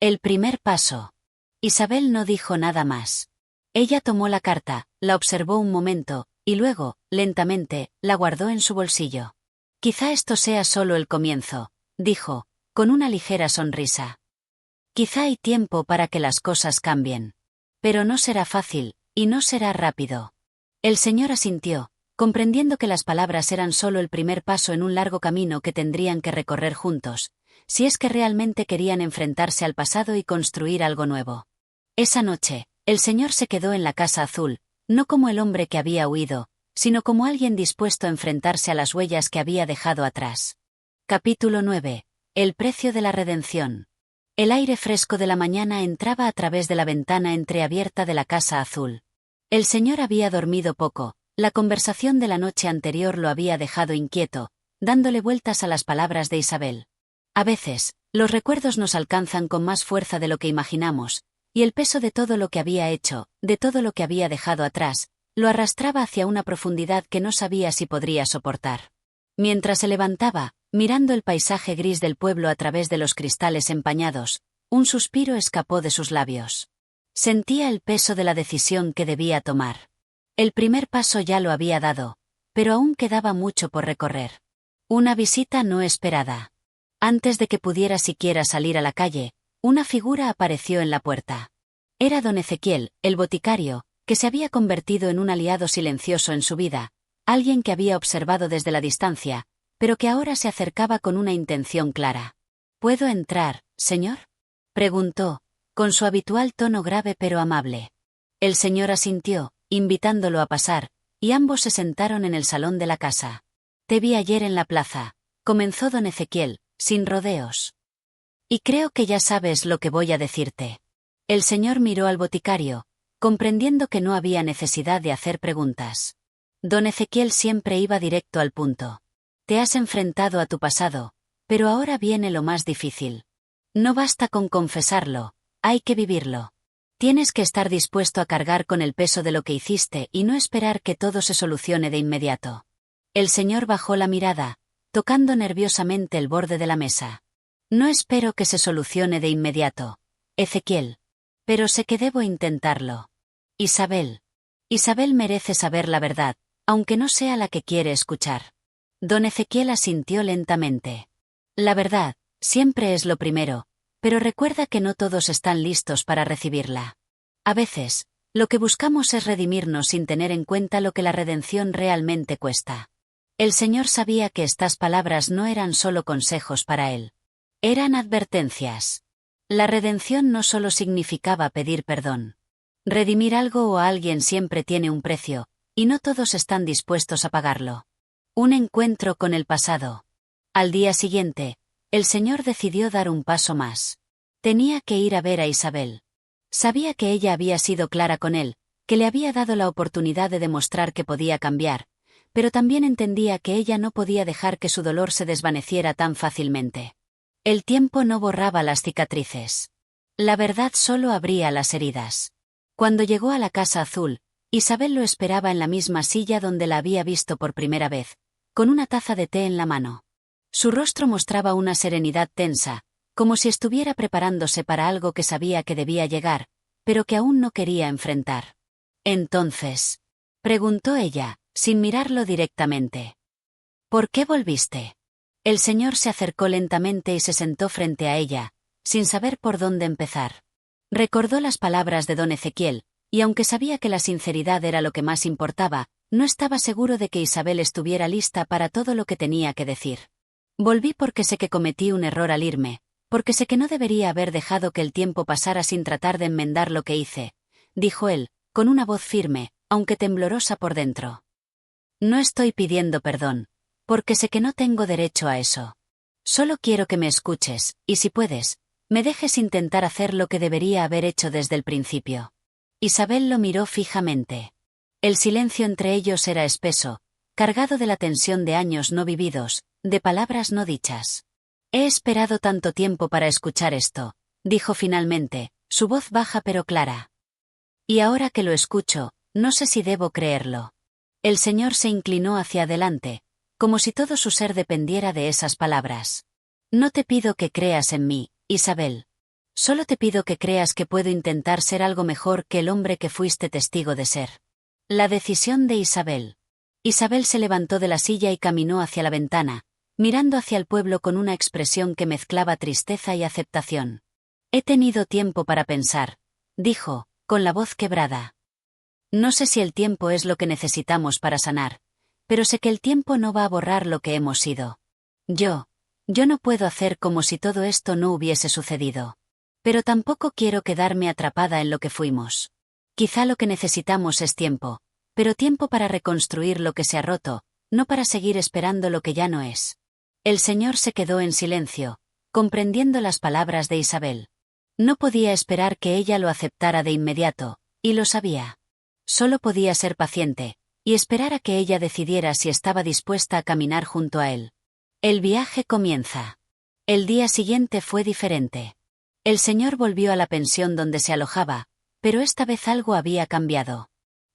El primer paso. Isabel no dijo nada más. Ella tomó la carta, la observó un momento, y luego, lentamente, la guardó en su bolsillo. Quizá esto sea solo el comienzo, dijo, con una ligera sonrisa. Quizá hay tiempo para que las cosas cambien. Pero no será fácil, y no será rápido. El señor asintió, comprendiendo que las palabras eran solo el primer paso en un largo camino que tendrían que recorrer juntos, si es que realmente querían enfrentarse al pasado y construir algo nuevo. Esa noche, el señor se quedó en la casa azul, no como el hombre que había huido, sino como alguien dispuesto a enfrentarse a las huellas que había dejado atrás. Capítulo 9. El precio de la redención. El aire fresco de la mañana entraba a través de la ventana entreabierta de la casa azul. El señor había dormido poco, la conversación de la noche anterior lo había dejado inquieto, dándole vueltas a las palabras de Isabel. A veces, los recuerdos nos alcanzan con más fuerza de lo que imaginamos, y el peso de todo lo que había hecho, de todo lo que había dejado atrás, lo arrastraba hacia una profundidad que no sabía si podría soportar. Mientras se levantaba, mirando el paisaje gris del pueblo a través de los cristales empañados, un suspiro escapó de sus labios. Sentía el peso de la decisión que debía tomar. El primer paso ya lo había dado, pero aún quedaba mucho por recorrer. Una visita no esperada. Antes de que pudiera siquiera salir a la calle, una figura apareció en la puerta. Era don Ezequiel, el boticario, que se había convertido en un aliado silencioso en su vida, alguien que había observado desde la distancia, pero que ahora se acercaba con una intención clara. ¿Puedo entrar, señor?, preguntó, con su habitual tono grave pero amable. El señor asintió, invitándolo a pasar, y ambos se sentaron en el salón de la casa. Te vi ayer en la plaza, comenzó don Ezequiel, sin rodeos. Y creo que ya sabes lo que voy a decirte. El señor miró al boticario, comprendiendo que no había necesidad de hacer preguntas. Don Ezequiel siempre iba directo al punto. Te has enfrentado a tu pasado, pero ahora viene lo más difícil. No basta con confesarlo, hay que vivirlo. Tienes que estar dispuesto a cargar con el peso de lo que hiciste y no esperar que todo se solucione de inmediato. El señor bajó la mirada, tocando nerviosamente el borde de la mesa. No espero que se solucione de inmediato, Ezequiel. Pero sé que debo intentarlo. Isabel. Isabel merece saber la verdad, aunque no sea la que quiere escuchar. Don Ezequiel asintió lentamente. La verdad, siempre es lo primero, pero recuerda que no todos están listos para recibirla. A veces, lo que buscamos es redimirnos sin tener en cuenta lo que la redención realmente cuesta. El Señor sabía que estas palabras no eran solo consejos para él. Eran advertencias. La redención no solo significaba pedir perdón. Redimir algo o a alguien siempre tiene un precio, y no todos están dispuestos a pagarlo. Un encuentro con el pasado. Al día siguiente, el señor decidió dar un paso más. Tenía que ir a ver a Isabel. Sabía que ella había sido clara con él, que le había dado la oportunidad de demostrar que podía cambiar, pero también entendía que ella no podía dejar que su dolor se desvaneciera tan fácilmente. El tiempo no borraba las cicatrices. La verdad solo abría las heridas. Cuando llegó a la Casa Azul, Isabel lo esperaba en la misma silla donde la había visto por primera vez, con una taza de té en la mano. Su rostro mostraba una serenidad tensa, como si estuviera preparándose para algo que sabía que debía llegar, pero que aún no quería enfrentar. Entonces, preguntó ella, sin mirarlo directamente. ¿Por qué volviste? El señor se acercó lentamente y se sentó frente a ella, sin saber por dónde empezar. Recordó las palabras de don Ezequiel, y aunque sabía que la sinceridad era lo que más importaba, no estaba seguro de que Isabel estuviera lista para todo lo que tenía que decir. Volví porque sé que cometí un error al irme, porque sé que no debería haber dejado que el tiempo pasara sin tratar de enmendar lo que hice, dijo él, con una voz firme, aunque temblorosa por dentro. No estoy pidiendo perdón, porque sé que no tengo derecho a eso. Solo quiero que me escuches, y si puedes, me dejes intentar hacer lo que debería haber hecho desde el principio. Isabel lo miró fijamente. El silencio entre ellos era espeso, cargado de la tensión de años no vividos, de palabras no dichas. He esperado tanto tiempo para escuchar esto, dijo finalmente, su voz baja pero clara. Y ahora que lo escucho, no sé si debo creerlo. El señor se inclinó hacia adelante, como si todo su ser dependiera de esas palabras. No te pido que creas en mí, Isabel. Solo te pido que creas que puedo intentar ser algo mejor que el hombre que fuiste testigo de ser. La decisión de Isabel. Isabel se levantó de la silla y caminó hacia la ventana, mirando hacia el pueblo con una expresión que mezclaba tristeza y aceptación. He tenido tiempo para pensar, dijo, con la voz quebrada. No sé si el tiempo es lo que necesitamos para sanar, pero sé que el tiempo no va a borrar lo que hemos sido. Yo no puedo hacer como si todo esto no hubiese sucedido. Pero tampoco quiero quedarme atrapada en lo que fuimos. Quizá lo que necesitamos es tiempo, pero tiempo para reconstruir lo que se ha roto, no para seguir esperando lo que ya no es. El señor se quedó en silencio, comprendiendo las palabras de Isabel. No podía esperar que ella lo aceptara de inmediato, y lo sabía. Solo podía ser paciente, y esperar a que ella decidiera si estaba dispuesta a caminar junto a él. El viaje comienza. El día siguiente fue diferente. El señor volvió a la pensión donde se alojaba, pero esta vez algo había cambiado.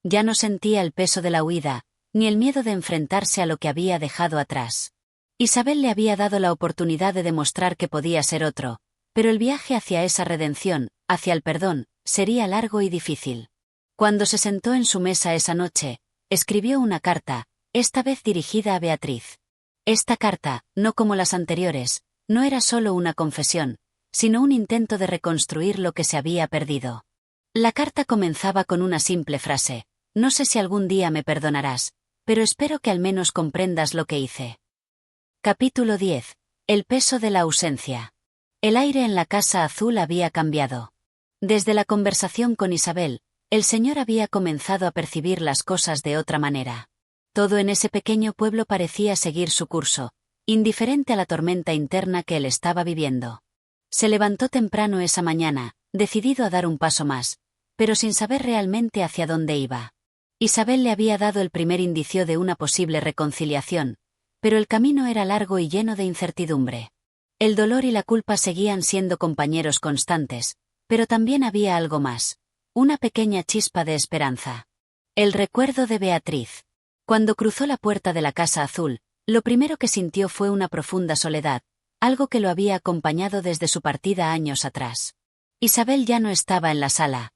Ya no sentía el peso de la huida, ni el miedo de enfrentarse a lo que había dejado atrás. Isabel le había dado la oportunidad de demostrar que podía ser otro, pero el viaje hacia esa redención, hacia el perdón, sería largo y difícil. Cuando se sentó en su mesa esa noche, escribió una carta, esta vez dirigida a Beatriz. Esta carta, no como las anteriores, no era solo una confesión, sino un intento de reconstruir lo que se había perdido. La carta comenzaba con una simple frase: no sé si algún día me perdonarás, pero espero que al menos comprendas lo que hice. Capítulo 10. El peso de la ausencia. El aire en la Casa Azul había cambiado. Desde la conversación con Isabel, el señor había comenzado a percibir las cosas de otra manera. Todo en ese pequeño pueblo parecía seguir su curso, indiferente a la tormenta interna que él estaba viviendo. Se levantó temprano esa mañana, decidido a dar un paso más, pero sin saber realmente hacia dónde iba. Isabel le había dado el primer indicio de una posible reconciliación, pero el camino era largo y lleno de incertidumbre. El dolor y la culpa seguían siendo compañeros constantes, pero también había algo más, una pequeña chispa de esperanza. El recuerdo de Beatriz. Cuando cruzó la puerta de la Casa Azul, lo primero que sintió fue una profunda soledad, algo que lo había acompañado desde su partida años atrás. Isabel ya no estaba en la sala.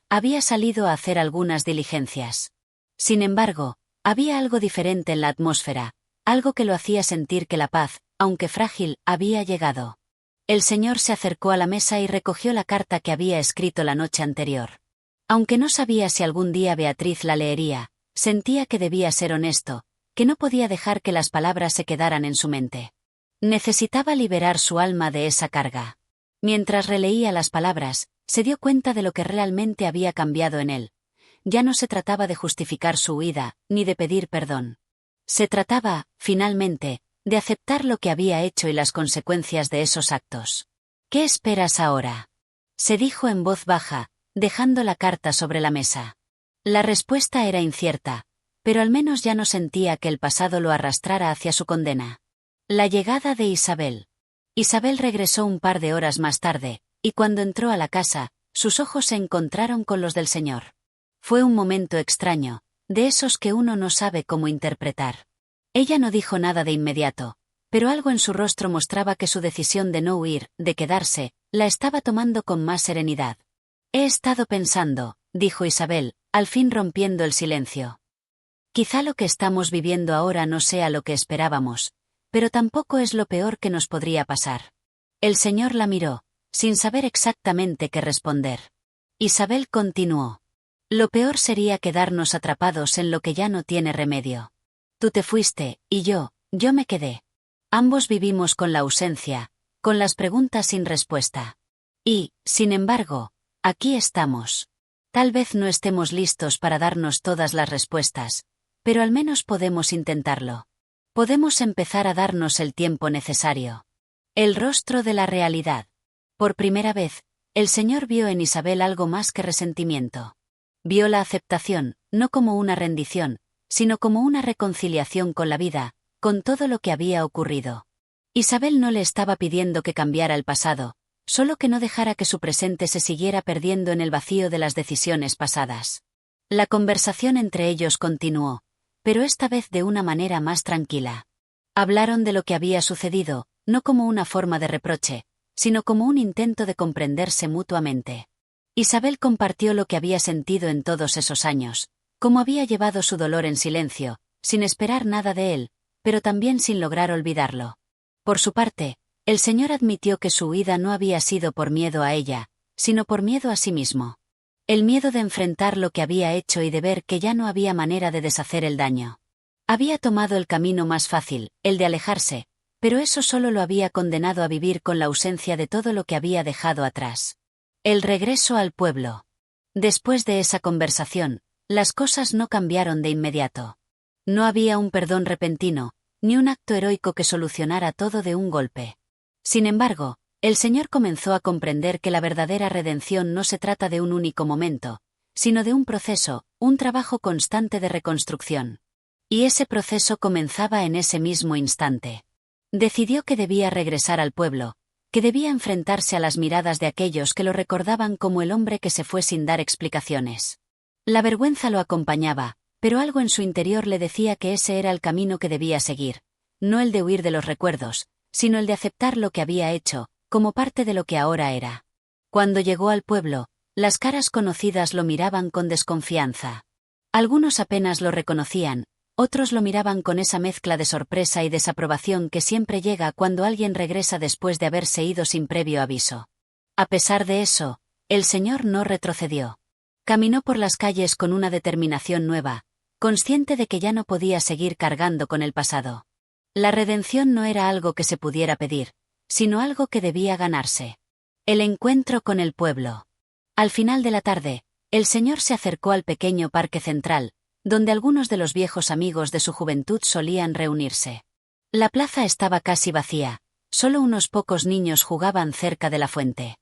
Había salido a hacer algunas diligencias. Sin embargo, había algo diferente en la atmósfera, algo que lo hacía sentir que la paz, aunque frágil, había llegado. El señor se acercó a la mesa y recogió la carta que había escrito la noche anterior. Aunque no sabía si algún día Beatriz la leería, sentía que debía ser honesto, que no podía dejar que las palabras se quedaran en su mente. Necesitaba liberar su alma de esa carga. Mientras releía las palabras, se dio cuenta de lo que realmente había cambiado en él. Ya no se trataba de justificar su huida, ni de pedir perdón. Se trataba, finalmente, de aceptar lo que había hecho y las consecuencias de esos actos. ¿Qué esperas ahora?, se dijo en voz baja, dejando la carta sobre la mesa. La respuesta era incierta, pero al menos ya no sentía que el pasado lo arrastrara hacia su condena. La llegada de Isabel. Isabel regresó un par de horas más tarde, y cuando entró a la casa, sus ojos se encontraron con los del señor. Fue un momento extraño, de esos que uno no sabe cómo interpretar. Ella no dijo nada de inmediato, pero algo en su rostro mostraba que su decisión de no huir, de quedarse, la estaba tomando con más serenidad. He estado pensando, dijo Isabel, al fin rompiendo el silencio. Quizá lo que estamos viviendo ahora no sea lo que esperábamos, pero tampoco es lo peor que nos podría pasar. El señor la miró, sin saber exactamente qué responder. Isabel continuó. Lo peor sería quedarnos atrapados en lo que ya no tiene remedio. Tú te fuiste, y yo me quedé. Ambos vivimos con la ausencia, con las preguntas sin respuesta. Y, sin embargo, aquí estamos. Tal vez no estemos listos para darnos todas las respuestas, pero al menos podemos intentarlo. Podemos empezar a darnos el tiempo necesario. El rostro de la realidad. Por primera vez, el señor vio en Isabel algo más que resentimiento. Vio la aceptación, no como una rendición, sino como una reconciliación con la vida, con todo lo que había ocurrido. Isabel no le estaba pidiendo que cambiara el pasado, solo que no dejara que su presente se siguiera perdiendo en el vacío de las decisiones pasadas. La conversación entre ellos continuó, pero esta vez de una manera más tranquila. Hablaron de lo que había sucedido, no como una forma de reproche, sino como un intento de comprenderse mutuamente. Isabel compartió lo que había sentido en todos esos años, cómo había llevado su dolor en silencio, sin esperar nada de él, pero también sin lograr olvidarlo. Por su parte, el señor admitió que su huida no había sido por miedo a ella, sino por miedo a sí mismo. El miedo de enfrentar lo que había hecho y de ver que ya no había manera de deshacer el daño. Había tomado el camino más fácil, el de alejarse, pero eso solo lo había condenado a vivir con la ausencia de todo lo que había dejado atrás. El regreso al pueblo. Después de esa conversación, las cosas no cambiaron de inmediato. No había un perdón repentino, ni un acto heroico que solucionara todo de un golpe. Sin embargo, el señor comenzó a comprender que la verdadera redención no se trata de un único momento, sino de un proceso, un trabajo constante de reconstrucción. Y ese proceso comenzaba en ese mismo instante. Decidió que debía regresar al pueblo, que debía enfrentarse a las miradas de aquellos que lo recordaban como el hombre que se fue sin dar explicaciones. La vergüenza lo acompañaba, pero algo en su interior le decía que ese era el camino que debía seguir, no el de huir de los recuerdos, sino el de aceptar lo que había hecho, como parte de lo que ahora era. Cuando llegó al pueblo, Las caras conocidas lo miraban con desconfianza. Algunos apenas lo reconocían, otros lo miraban con esa mezcla de sorpresa y desaprobación que siempre llega cuando alguien regresa después de haberse ido sin previo aviso. A pesar de eso, el señor no retrocedió. Caminó por las calles con una determinación nueva, consciente de que ya no podía seguir cargando con el pasado. La redención no era algo que se pudiera pedir, sino algo que debía ganarse. El encuentro con el pueblo. Al final de la tarde, el señor se acercó al pequeño parque central, donde algunos de los viejos amigos de su juventud solían reunirse. La plaza estaba casi vacía, solo unos pocos niños jugaban cerca de la fuente.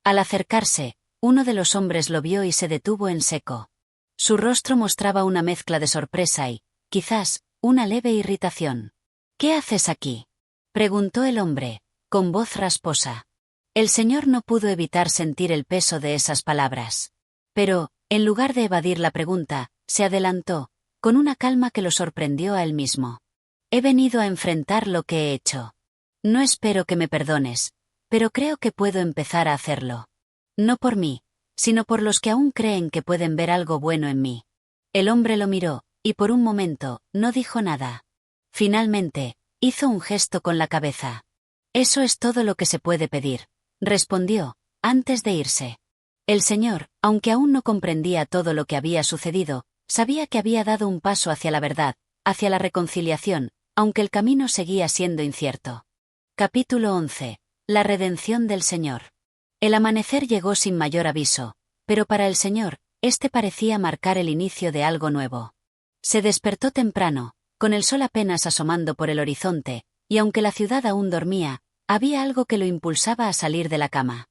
Al acercarse, uno de los hombres lo vio y se detuvo en seco. Su rostro mostraba una mezcla de sorpresa y, quizás, una leve irritación. «¿Qué haces aquí?», preguntó el hombre, con voz rasposa. El señor no pudo evitar sentir el peso de esas palabras. Pero, en lugar de evadir la pregunta, se adelantó, con una calma que lo sorprendió a él mismo. «He venido a enfrentar lo que he hecho. No espero que me perdones, pero creo que puedo empezar a hacerlo. No por mí, sino por los que aún creen que pueden ver algo bueno en mí». El hombre lo miró, y por un momento, no dijo nada. Finalmente, hizo un gesto con la cabeza. «Eso es todo lo que se puede pedir», respondió, antes de irse. El señor, aunque aún no comprendía todo lo que había sucedido, sabía que había dado un paso hacia la verdad, hacia la reconciliación, aunque el camino seguía siendo incierto. Capítulo 11. La redención del Señor. El amanecer llegó sin mayor aviso, pero para el señor, este parecía marcar el inicio de algo nuevo. Se despertó temprano, con el sol apenas asomando por el horizonte, y aunque la ciudad aún dormía, había algo que lo impulsaba a salir de la cama.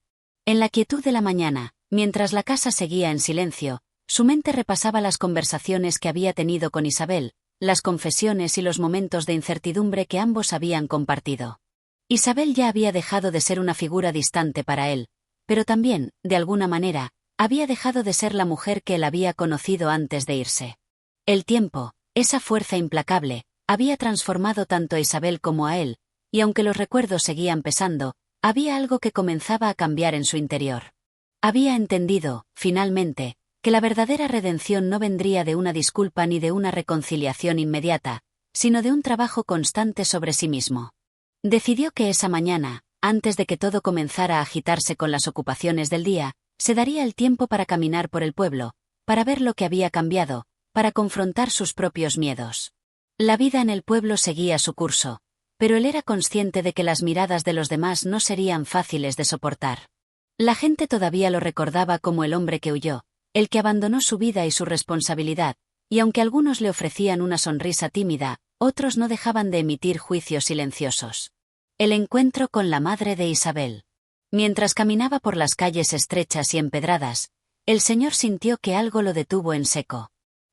En la quietud de la mañana, mientras la casa seguía en silencio, su mente repasaba las conversaciones que había tenido con Isabel, las confesiones y los momentos de incertidumbre que ambos habían compartido. Isabel ya había dejado de ser una figura distante para él, pero también, de alguna manera, había dejado de ser la mujer que él había conocido antes de irse. El tiempo, esa fuerza implacable, había transformado tanto a Isabel como a él, y aunque los recuerdos seguían pesando, había algo que comenzaba a cambiar en su interior. Había entendido, finalmente, que la verdadera redención no vendría de una disculpa ni de una reconciliación inmediata, sino de un trabajo constante sobre sí mismo. Decidió que esa mañana, antes de que todo comenzara a agitarse con las ocupaciones del día, se daría el tiempo para caminar por el pueblo, para ver lo que había cambiado, para confrontar sus propios miedos. La vida en el pueblo seguía su curso, pero él era consciente de que las miradas de los demás no serían fáciles de soportar. La gente todavía lo recordaba como el hombre que huyó, el que abandonó su vida y su responsabilidad, y aunque algunos le ofrecían una sonrisa tímida, otros no dejaban de emitir juicios silenciosos. El encuentro con la madre de Isabel. Mientras caminaba por las calles estrechas y empedradas, el señor sintió que algo lo detuvo en seco.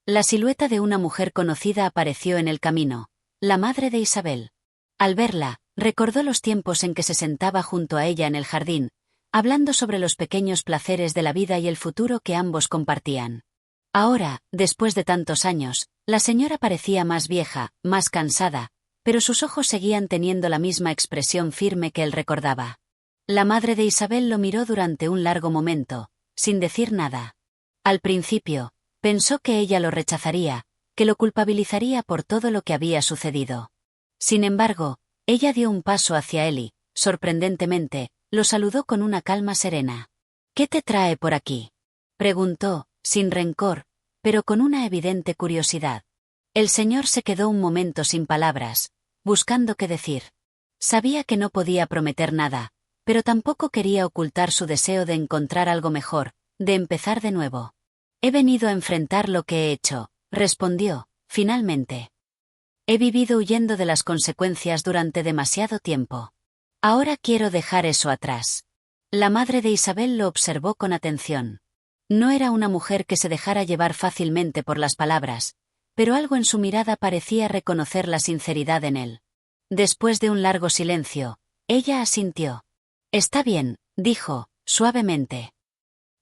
La silueta de una mujer conocida apareció en el camino, la madre de Isabel. Al verla, recordó los tiempos en que se sentaba junto a ella en el jardín, hablando sobre los pequeños placeres de la vida y el futuro que ambos compartían. Ahora, después de tantos años, la señora parecía más vieja, más cansada, pero sus ojos seguían teniendo la misma expresión firme que él recordaba. La madre de Isabel lo miró durante un largo momento, sin decir nada. Al principio, pensó que ella lo rechazaría, que lo culpabilizaría por todo lo que había sucedido. Sin embargo, ella dio un paso hacia él y, sorprendentemente, lo saludó con una calma serena. «¿Qué te trae por aquí?», preguntó, sin rencor, pero con una evidente curiosidad. El señor se quedó un momento sin palabras, buscando qué decir. Sabía que no podía prometer nada, pero tampoco quería ocultar su deseo de encontrar algo mejor, de empezar de nuevo. «He venido a enfrentar lo que he hecho», respondió, finalmente. «He vivido huyendo de las consecuencias durante demasiado tiempo. Ahora quiero dejar eso atrás». La madre de Isabel lo observó con atención. No era una mujer que se dejara llevar fácilmente por las palabras, pero algo en su mirada parecía reconocer la sinceridad en él. Después de un largo silencio, ella asintió. «Está bien», dijo, suavemente.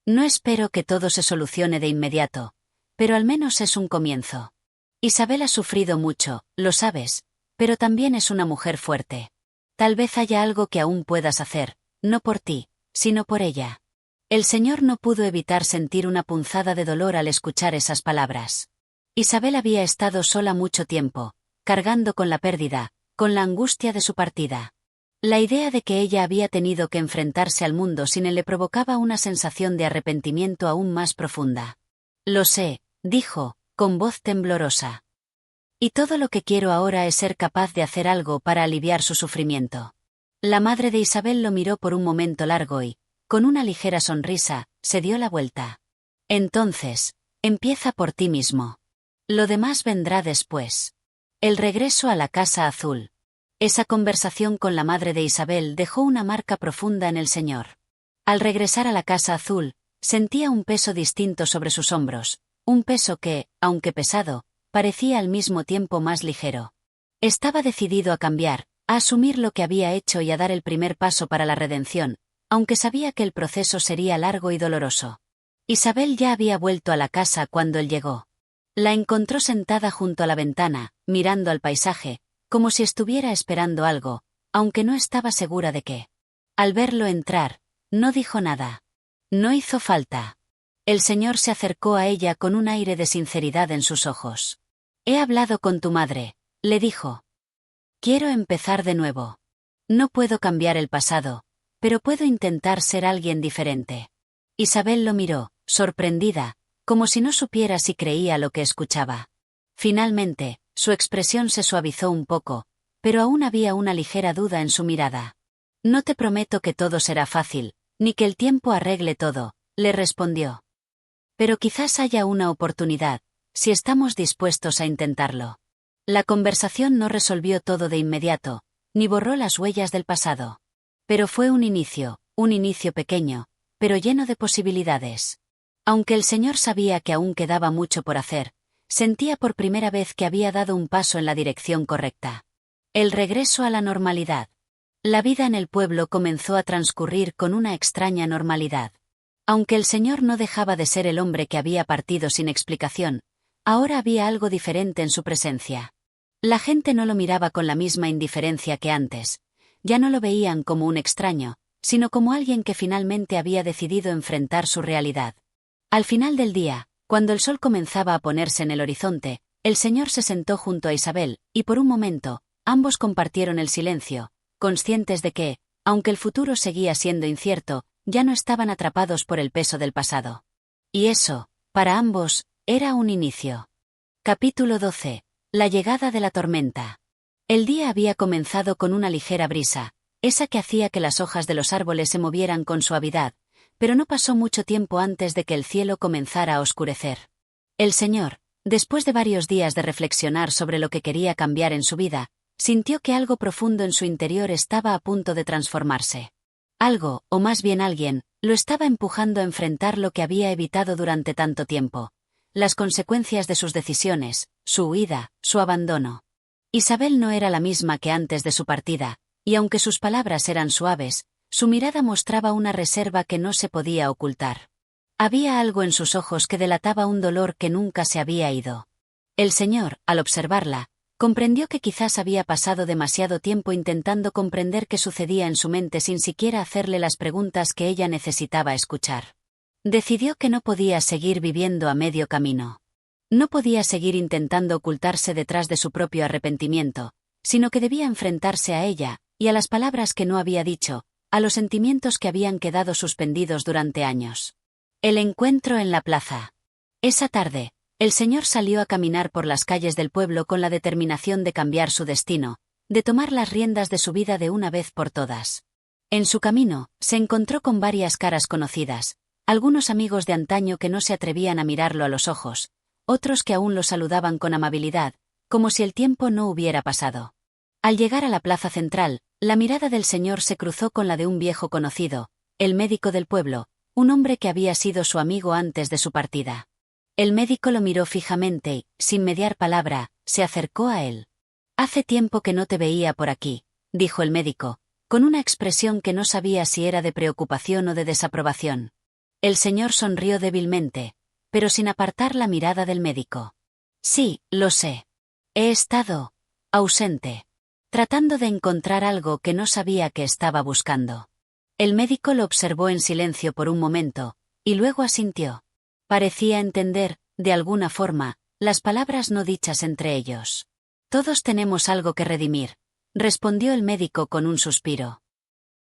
«No espero que todo se solucione de inmediato, pero al menos es un comienzo. Isabel ha sufrido mucho, lo sabes, pero también es una mujer fuerte. Tal vez haya algo que aún puedas hacer, no por ti, sino por ella». El señor no pudo evitar sentir una punzada de dolor al escuchar esas palabras. Isabel había estado sola mucho tiempo, cargando con la pérdida, con la angustia de su partida. La idea de que ella había tenido que enfrentarse al mundo sin él le provocaba una sensación de arrepentimiento aún más profunda. Lo sé, dijo, con voz temblorosa. Y todo lo que quiero ahora es ser capaz de hacer algo para aliviar su sufrimiento. La madre de Isabel lo miró por un momento largo y, con una ligera sonrisa, se dio la vuelta. Entonces, empieza por ti mismo. Lo demás vendrá después. El regreso a la Casa Azul. Esa conversación con la madre de Isabel dejó una marca profunda en el señor. Al regresar a la Casa Azul, sentía un peso distinto sobre sus hombros, un peso que, aunque pesado, parecía al mismo tiempo más ligero. Estaba decidido a cambiar, a asumir lo que había hecho y a dar el primer paso para la redención, aunque sabía que el proceso sería largo y doloroso. Isabel ya había vuelto a la casa cuando él llegó. La encontró sentada junto a la ventana, mirando al paisaje, como si estuviera esperando algo, aunque no estaba segura de qué. Al verlo entrar, no dijo nada. No hizo falta. El señor se acercó a ella con un aire de sinceridad en sus ojos. He hablado con tu madre, le dijo. Quiero empezar de nuevo. No puedo cambiar el pasado, pero puedo intentar ser alguien diferente. Isabel lo miró, sorprendida, como si no supiera si creía lo que escuchaba. Finalmente, su expresión se suavizó un poco, pero aún había una ligera duda en su mirada. No te prometo que todo será fácil, ni que el tiempo arregle todo, le respondió. Pero quizás haya una oportunidad, si estamos dispuestos a intentarlo. La conversación no resolvió todo de inmediato, ni borró las huellas del pasado. Pero fue un inicio pequeño, pero lleno de posibilidades. Aunque el señor sabía que aún quedaba mucho por hacer, sentía por primera vez que había dado un paso en la dirección correcta. El regreso a la normalidad. La vida en el pueblo comenzó a transcurrir con una extraña normalidad. Aunque el señor no dejaba de ser el hombre que había partido sin explicación, ahora había algo diferente en su presencia. La gente no lo miraba con la misma indiferencia que antes. Ya no lo veían como un extraño, sino como alguien que finalmente había decidido enfrentar su realidad. Al final del día, cuando el sol comenzaba a ponerse en el horizonte, el señor se sentó junto a Isabel, y por un momento, ambos compartieron el silencio, conscientes de que, aunque el futuro seguía siendo incierto, ya no estaban atrapados por el peso del pasado. Y eso, para ambos, era un inicio. Capítulo 12. La llegada de la tormenta. El día había comenzado con una ligera brisa, esa que hacía que las hojas de los árboles se movieran con suavidad, pero no pasó mucho tiempo antes de que el cielo comenzara a oscurecer. El señor, después de varios días de reflexionar sobre lo que quería cambiar en su vida, sintió que algo profundo en su interior estaba a punto de transformarse. Algo, o más bien alguien, lo estaba empujando a enfrentar lo que había evitado durante tanto tiempo. Las consecuencias de sus decisiones, su huida, su abandono. Isabel no era la misma que antes de su partida, y aunque sus palabras eran suaves, su mirada mostraba una reserva que no se podía ocultar. Había algo en sus ojos que delataba un dolor que nunca se había ido. El señor, al observarla, comprendió que quizás había pasado demasiado tiempo intentando comprender qué sucedía en su mente sin siquiera hacerle las preguntas que ella necesitaba escuchar. Decidió que no podía seguir viviendo a medio camino. No podía seguir intentando ocultarse detrás de su propio arrepentimiento, sino que debía enfrentarse a ella, y a las palabras que no había dicho, a los sentimientos que habían quedado suspendidos durante años. El encuentro en la plaza. Esa tarde, el señor salió a caminar por las calles del pueblo con la determinación de cambiar su destino, de tomar las riendas de su vida de una vez por todas. En su camino, se encontró con varias caras conocidas, algunos amigos de antaño que no se atrevían a mirarlo a los ojos, otros que aún lo saludaban con amabilidad, como si el tiempo no hubiera pasado. Al llegar a la plaza central, la mirada del señor se cruzó con la de un viejo conocido, el médico del pueblo, un hombre que había sido su amigo antes de su partida. El médico lo miró fijamente y, sin mediar palabra, se acercó a él. «Hace tiempo que no te veía por aquí», dijo el médico, con una expresión que no sabía si era de preocupación o de desaprobación. El señor sonrió débilmente, pero sin apartar la mirada del médico. «Sí, lo sé. He estado ausente, tratando de encontrar algo que no sabía que estaba buscando». El médico lo observó en silencio por un momento, y luego asintió. Parecía entender, de alguna forma, las palabras no dichas entre ellos. Todos tenemos algo que redimir, respondió el médico con un suspiro.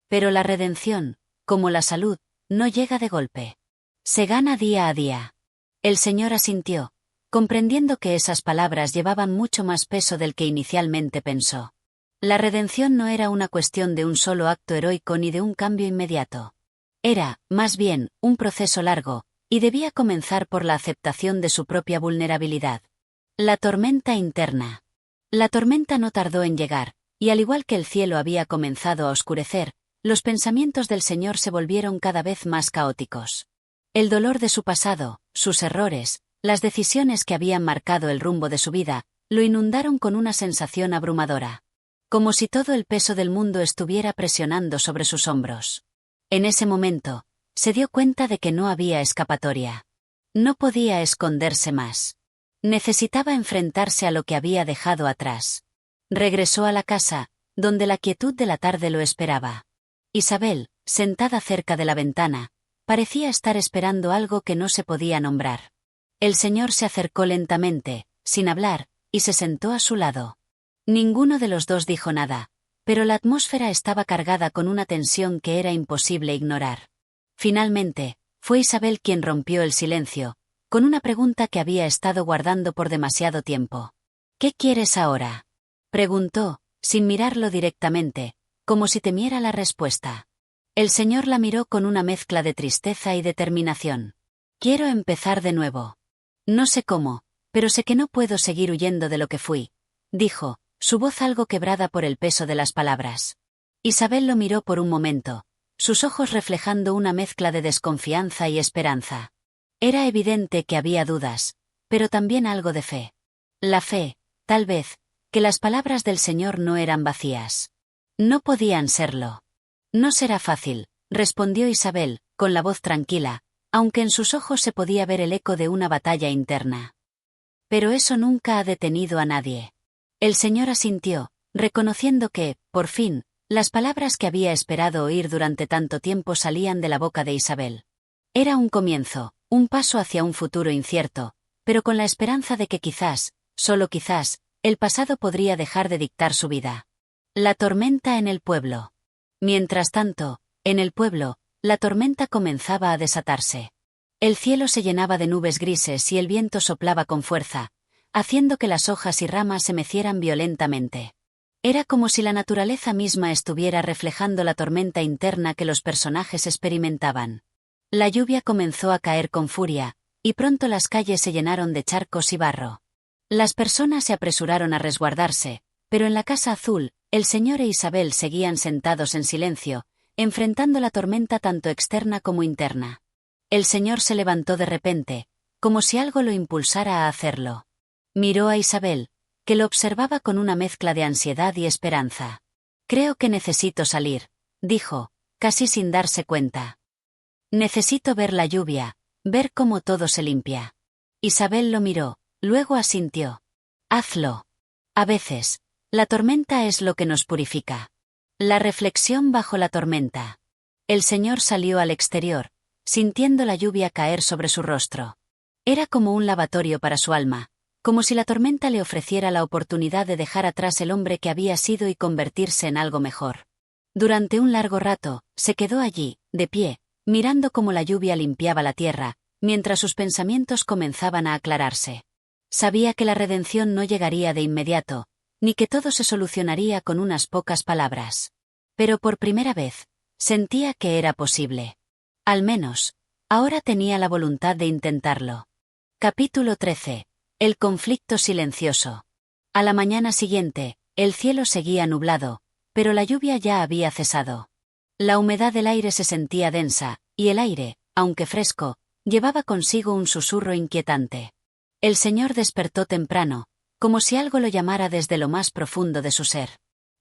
Pero la redención, como la salud, no llega de golpe. Se gana día a día. El señor asintió, comprendiendo que esas palabras llevaban mucho más peso del que inicialmente pensó. La redención no era una cuestión de un solo acto heroico ni de un cambio inmediato. Era, más bien, un proceso largo, y debía comenzar por la aceptación de su propia vulnerabilidad. La tormenta interna. La tormenta no tardó en llegar, y al igual que el cielo había comenzado a oscurecer, los pensamientos del Señor se volvieron cada vez más caóticos. El dolor de su pasado, sus errores, las decisiones que habían marcado el rumbo de su vida, lo inundaron con una sensación abrumadora. Como si todo el peso del mundo estuviera presionando sobre sus hombros. En ese momento, se dio cuenta de que no había escapatoria. No podía esconderse más. Necesitaba enfrentarse a lo que había dejado atrás. Regresó a la casa, donde la quietud de la tarde lo esperaba. Isabel, sentada cerca de la ventana, parecía estar esperando algo que no se podía nombrar. El señor se acercó lentamente, sin hablar, y se sentó a su lado. Ninguno de los dos dijo nada, pero la atmósfera estaba cargada con una tensión que era imposible ignorar. Finalmente, fue Isabel quien rompió el silencio, con una pregunta que había estado guardando por demasiado tiempo. «¿Qué quieres ahora?», preguntó, sin mirarlo directamente, como si temiera la respuesta. El señor la miró con una mezcla de tristeza y determinación. «Quiero empezar de nuevo. No sé cómo, pero sé que no puedo seguir huyendo de lo que fui», dijo, su voz algo quebrada por el peso de las palabras. Isabel lo miró por un momento, sus ojos reflejando una mezcla de desconfianza y esperanza. Era evidente que había dudas, pero también algo de fe. La fe, tal vez, que las palabras del Señor no eran vacías. No podían serlo. «No será fácil», respondió Isabel, con la voz tranquila, aunque en sus ojos se podía ver el eco de una batalla interna. «Pero eso nunca ha detenido a nadie». El señor asintió, reconociendo que, por fin, las palabras que había esperado oír durante tanto tiempo salían de la boca de Isabel. Era un comienzo, un paso hacia un futuro incierto, pero con la esperanza de que quizás, solo quizás, el pasado podría dejar de dictar su vida. La tormenta en el pueblo. Mientras tanto, en el pueblo, la tormenta comenzaba a desatarse. El cielo se llenaba de nubes grises y el viento soplaba con fuerza, haciendo que las hojas y ramas se mecieran violentamente. Era como si la naturaleza misma estuviera reflejando la tormenta interna que los personajes experimentaban. La lluvia comenzó a caer con furia, y pronto las calles se llenaron de charcos y barro. Las personas se apresuraron a resguardarse, pero en la Casa Azul, el señor e Isabel seguían sentados en silencio, enfrentando la tormenta tanto externa como interna. El señor se levantó de repente, como si algo lo impulsara a hacerlo. Miró a Isabel, que lo observaba con una mezcla de ansiedad y esperanza. «Creo que necesito salir», dijo, casi sin darse cuenta. «Necesito ver la lluvia, ver cómo todo se limpia». Isabel lo miró, luego asintió. «Hazlo. A veces, la tormenta es lo que nos purifica». La reflexión bajo la tormenta. El señor salió al exterior, sintiendo la lluvia caer sobre su rostro. Era como un lavatorio para su alma, como si la tormenta le ofreciera la oportunidad de dejar atrás el hombre que había sido y convertirse en algo mejor. Durante un largo rato, se quedó allí, de pie, mirando cómo la lluvia limpiaba la tierra, mientras sus pensamientos comenzaban a aclararse. Sabía que la redención no llegaría de inmediato, ni que todo se solucionaría con unas pocas palabras. Pero por primera vez, sentía que era posible. Al menos, ahora tenía la voluntad de intentarlo. Capítulo 13. El conflicto silencioso. A la mañana siguiente, el cielo seguía nublado, pero la lluvia ya había cesado. La humedad del aire se sentía densa, y el aire, aunque fresco, llevaba consigo un susurro inquietante. El señor despertó temprano, como si algo lo llamara desde lo más profundo de su ser.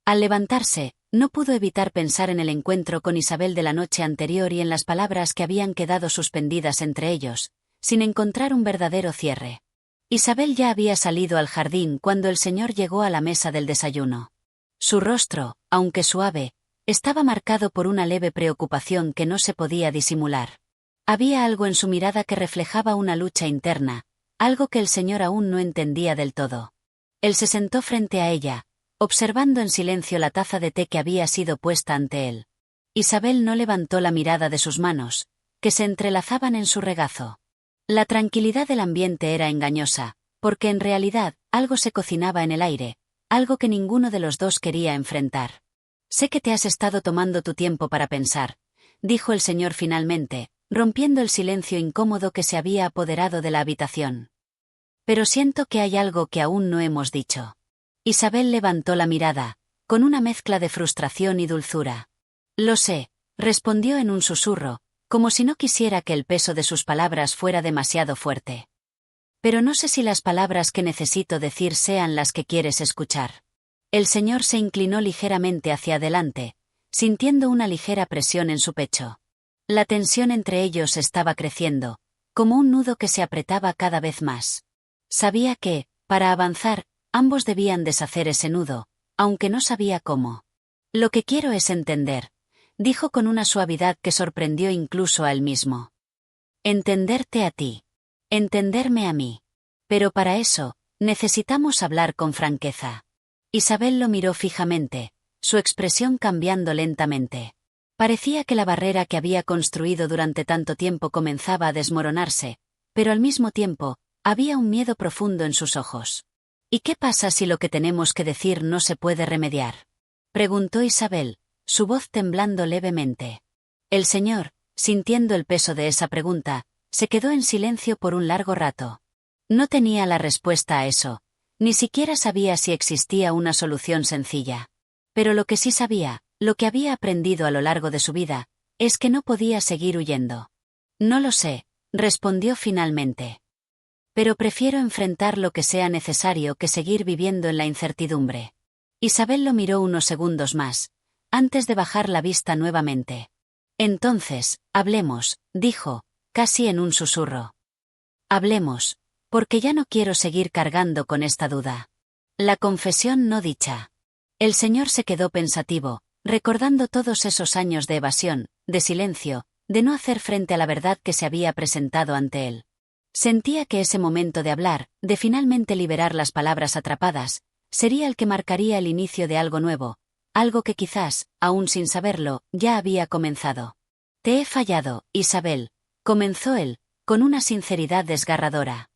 Al levantarse, no pudo evitar pensar en el encuentro con Isabel de la noche anterior y en las palabras que habían quedado suspendidas entre ellos, sin encontrar un verdadero cierre. Isabel ya había salido al jardín cuando el señor llegó a la mesa del desayuno. Su rostro, aunque suave, Estaba marcado por una leve preocupación que no se podía disimular. Había algo en su mirada que reflejaba una lucha interna, algo que el señor aún no entendía del todo. Él se sentó frente a ella, observando en silencio la taza de té que había sido puesta ante él. Isabel no levantó la mirada de sus manos, que se entrelazaban en su regazo. La tranquilidad del ambiente era engañosa, porque en realidad algo se cocinaba en el aire, algo que ninguno de los dos quería enfrentar. Sé que te has estado tomando tu tiempo para pensar, dijo el señor finalmente, rompiendo el silencio incómodo que se había apoderado de la habitación. Pero siento que hay algo que aún no hemos dicho. Isabel levantó la mirada, con una mezcla de frustración y dulzura. Lo sé, respondió en un susurro, como si no quisiera que el peso de sus palabras fuera demasiado fuerte. Pero no sé si las palabras que necesito decir sean las que quieres escuchar. El señor se inclinó ligeramente hacia adelante, sintiendo una ligera presión en su pecho. La tensión entre ellos estaba creciendo, como un nudo que se apretaba cada vez más. Sabía que, para avanzar, ambos debían deshacer ese nudo, aunque no sabía cómo. Lo que quiero es entender, dijo con una suavidad que sorprendió incluso a él mismo. Entenderte a ti. Entenderme a mí. Pero para eso, necesitamos hablar con franqueza. Isabel lo miró fijamente, su expresión cambiando lentamente. Parecía que la barrera que había construido durante tanto tiempo comenzaba a desmoronarse, pero al mismo tiempo, había un miedo profundo en sus ojos. ¿Y qué pasa si lo que tenemos que decir no se puede remediar?, preguntó Isabel, su voz temblando levemente. El señor, sintiendo el peso de esa pregunta, se quedó en silencio por un largo rato. No tenía la respuesta a eso, ni siquiera sabía si existía una solución sencilla. Pero lo que sí sabía, lo que había aprendido a lo largo de su vida, es que no podía seguir huyendo. No lo sé, respondió finalmente. Pero prefiero enfrentar lo que sea necesario que seguir viviendo en la incertidumbre. Isabel lo miró unos segundos más, antes de bajar la vista nuevamente. Entonces, hablemos, dijo, casi en un susurro. Hablemos, porque ya no quiero seguir cargando con esta duda. La confesión no dicha. El señor se quedó pensativo, recordando todos esos años de evasión, de silencio, de no hacer frente a la verdad que se había presentado ante él. Sentía que ese momento de hablar, de finalmente liberar las palabras atrapadas, sería el que marcaría el inicio de algo nuevo, algo que quizás, aún sin saberlo, ya había comenzado. Te he fallado, Isabel, comenzó él, con una sinceridad desgarradora.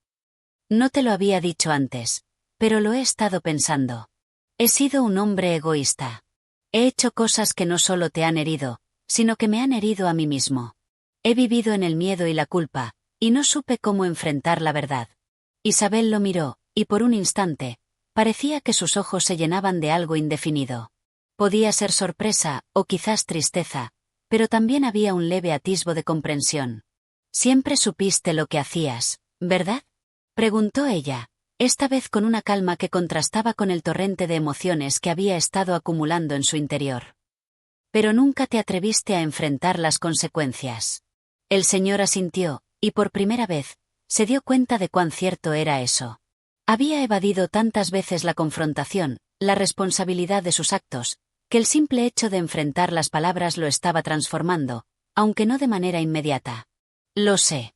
No te lo había dicho antes, pero lo he estado pensando. He sido un hombre egoísta. He hecho cosas que no solo te han herido, sino que me han herido a mí mismo. He vivido en el miedo y la culpa, y no supe cómo enfrentar la verdad. Isabel lo miró, y por un instante, parecía que sus ojos se llenaban de algo indefinido. Podía ser sorpresa, o quizás tristeza, pero también había un leve atisbo de comprensión. Siempre supiste lo que hacías, ¿verdad?, preguntó ella, esta vez con una calma que contrastaba con el torrente de emociones que había estado acumulando en su interior. Pero nunca te atreviste a enfrentar las consecuencias. El señor asintió, y por primera vez, se dio cuenta de cuán cierto era eso. Había evadido tantas veces la confrontación, la responsabilidad de sus actos, que el simple hecho de enfrentar las palabras lo estaba transformando, aunque no de manera inmediata. Lo sé.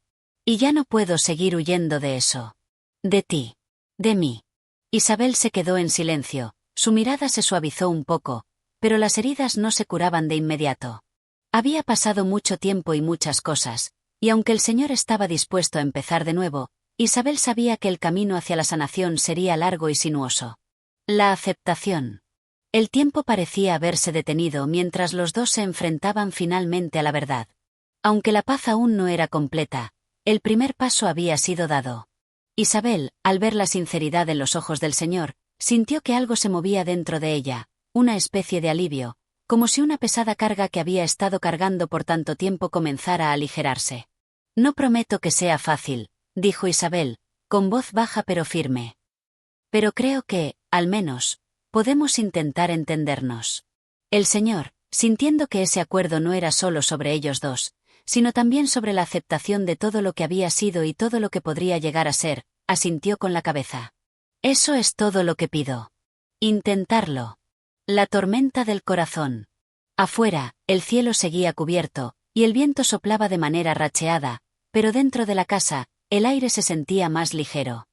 Y ya no puedo seguir huyendo de eso. De ti. De mí. Isabel se quedó en silencio, su mirada se suavizó un poco, pero las heridas no se curaban de inmediato. Había pasado mucho tiempo y muchas cosas, y aunque el señor estaba dispuesto a empezar de nuevo, Isabel sabía que el camino hacia la sanación sería largo y sinuoso. La aceptación. El tiempo parecía haberse detenido mientras los dos se enfrentaban finalmente a la verdad. Aunque la paz aún no era completa, el primer paso había sido dado. Isabel, al ver la sinceridad en los ojos del señor, sintió que algo se movía dentro de ella, una especie de alivio, como si una pesada carga que había estado cargando por tanto tiempo comenzara a aligerarse. No prometo que sea fácil, dijo Isabel, con voz baja pero firme. Pero creo que, al menos, podemos intentar entendernos. El señor, sintiendo que ese acuerdo no era solo sobre ellos dos, sino también sobre la aceptación de todo lo que había sido y todo lo que podría llegar a ser, asintió con la cabeza. Eso es todo lo que pido. Intentarlo. La tormenta del corazón. Afuera, el cielo seguía cubierto, y el viento soplaba de manera racheada, pero dentro de la casa, el aire se sentía más ligero.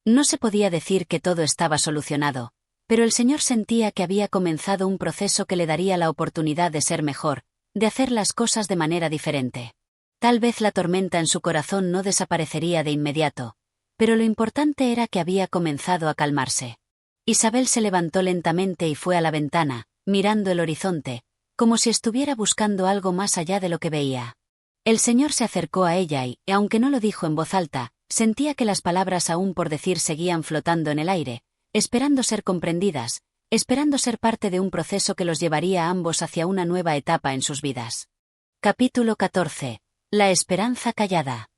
No se podía decir que todo estaba solucionado, pero el señor sentía que había comenzado un proceso que le daría la oportunidad de ser mejor, de hacer las cosas de manera diferente. Tal vez la tormenta en su corazón no desaparecería de inmediato, pero lo importante era que había comenzado a calmarse. Isabel se levantó lentamente y fue a la ventana, mirando el horizonte, como si estuviera buscando algo más allá de lo que veía. El señor se acercó a ella y, aunque no lo dijo en voz alta, sentía que las palabras aún por decir seguían flotando en el aire, esperando ser comprendidas, esperando ser parte de un proceso que los llevaría a ambos hacia una nueva etapa en sus vidas. Capítulo 14. La esperanza callada.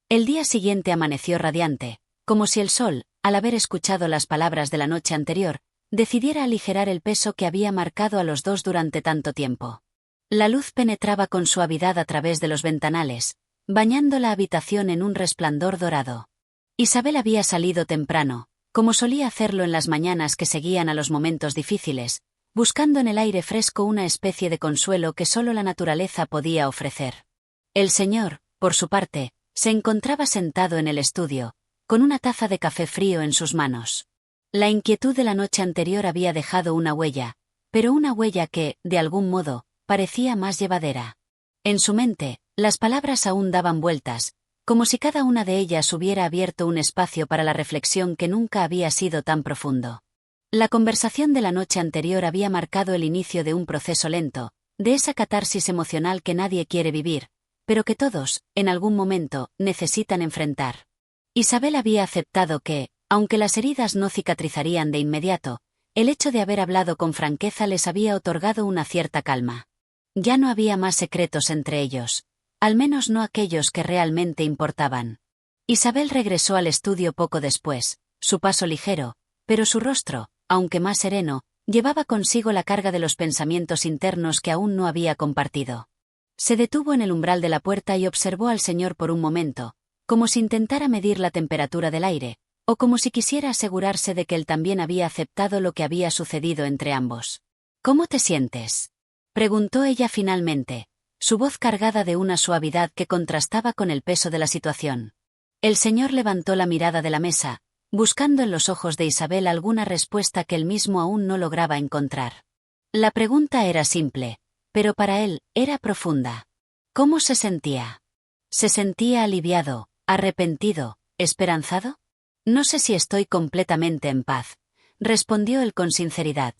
El día siguiente amaneció radiante, como si el sol, al haber escuchado las palabras de la noche anterior, decidiera aligerar el peso que había marcado a los dos durante tanto tiempo. La luz penetraba con suavidad a través de los ventanales, bañando la habitación en un resplandor dorado. Isabel había salido temprano, como solía hacerlo en las mañanas que seguían a los momentos difíciles, buscando en el aire fresco una especie de consuelo que solo la naturaleza podía ofrecer. El señor, por su parte, se encontraba sentado en el estudio, con una taza de café frío en sus manos. La inquietud de la noche anterior había dejado una huella, pero una huella que, de algún modo, parecía más llevadera. En su mente, las palabras aún daban vueltas, como si cada una de ellas hubiera abierto un espacio para la reflexión que nunca había sido tan profundo. La conversación de la noche anterior había marcado el inicio de un proceso lento, de esa catarsis emocional que nadie quiere vivir, pero que todos, en algún momento, necesitan enfrentar. Isabel había aceptado que, aunque las heridas no cicatrizarían de inmediato, el hecho de haber hablado con franqueza les había otorgado una cierta calma. Ya no había más secretos entre ellos, al menos no aquellos que realmente importaban. Isabel regresó al estudio poco después, su paso ligero, pero su rostro, aunque más sereno, llevaba consigo la carga de los pensamientos internos que aún no había compartido. Se detuvo en el umbral de la puerta y observó al señor por un momento, como si intentara medir la temperatura del aire, o como si quisiera asegurarse de que él también había aceptado lo que había sucedido entre ambos. ¿Cómo te sientes?, preguntó ella finalmente, su voz cargada de una suavidad que contrastaba con el peso de la situación. El señor levantó la mirada de la mesa, buscando en los ojos de Isabel alguna respuesta que él mismo aún no lograba encontrar. La pregunta era simple, pero para él, era profunda. ¿Cómo se sentía? ¿Se sentía aliviado, arrepentido, esperanzado? No sé si estoy completamente en paz, respondió él con sinceridad.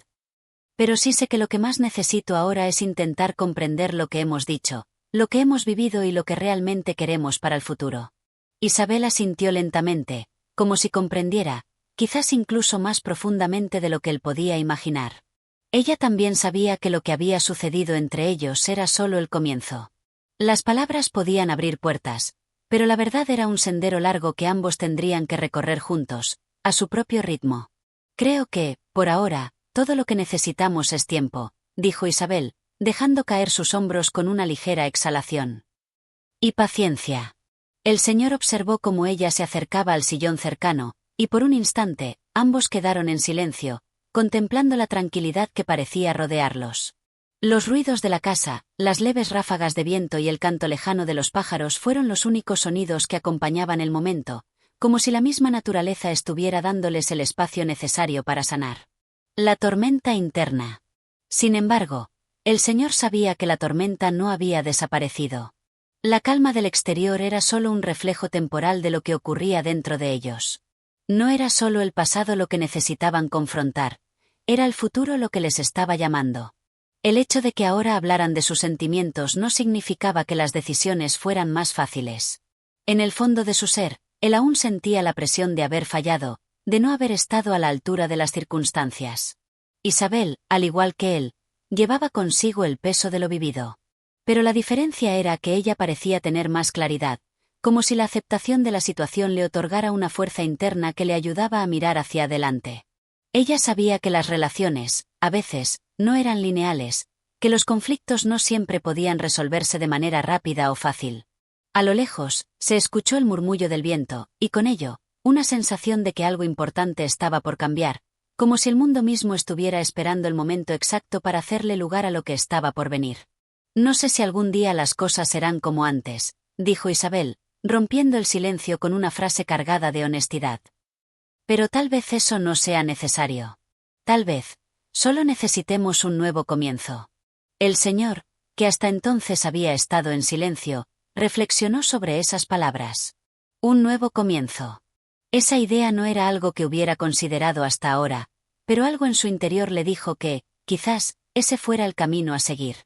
Pero sí sé que lo que más necesito ahora es intentar comprender lo que hemos dicho, lo que hemos vivido y lo que realmente queremos para el futuro. Isabel asintió lentamente, como si comprendiera, quizás incluso más profundamente de lo que él podía imaginar. Ella también sabía que lo que había sucedido entre ellos era solo el comienzo. Las palabras podían abrir puertas, pero la verdad era un sendero largo que ambos tendrían que recorrer juntos, a su propio ritmo. Creo que, por ahora, todo lo que necesitamos es tiempo, dijo Isabel, dejando caer sus hombros con una ligera exhalación. Y paciencia. El señor observó cómo ella se acercaba al sillón cercano, y por un instante, ambos quedaron en silencio, contemplando la tranquilidad que parecía rodearlos. Los ruidos de la casa, las leves ráfagas de viento y el canto lejano de los pájaros fueron los únicos sonidos que acompañaban el momento, como si la misma naturaleza estuviera dándoles el espacio necesario para sanar. La tormenta interna. Sin embargo, el señor sabía que la tormenta no había desaparecido. La calma del exterior era solo un reflejo temporal de lo que ocurría dentro de ellos. No era solo el pasado lo que necesitaban confrontar, era el futuro lo que les estaba llamando. El hecho de que ahora hablaran de sus sentimientos no significaba que las decisiones fueran más fáciles. En el fondo de su ser, él aún sentía la presión de haber fallado, de no haber estado a la altura de las circunstancias. Isabel, al igual que él, llevaba consigo el peso de lo vivido. Pero la diferencia era que ella parecía tener más claridad, como si la aceptación de la situación le otorgara una fuerza interna que le ayudaba a mirar hacia adelante. Ella sabía que las relaciones, a veces, no eran lineales, que los conflictos no siempre podían resolverse de manera rápida o fácil. A lo lejos, se escuchó el murmullo del viento, y con ello, una sensación de que algo importante estaba por cambiar, como si el mundo mismo estuviera esperando el momento exacto para hacerle lugar a lo que estaba por venir. No sé si algún día las cosas serán como antes, dijo Isabel, rompiendo el silencio con una frase cargada de honestidad. Pero tal vez eso no sea necesario. Tal vez, solo necesitemos un nuevo comienzo. El señor, que hasta entonces había estado en silencio, reflexionó sobre esas palabras. Un nuevo comienzo. Esa idea no era algo que hubiera considerado hasta ahora, pero algo en su interior le dijo que, quizás, ese fuera el camino a seguir.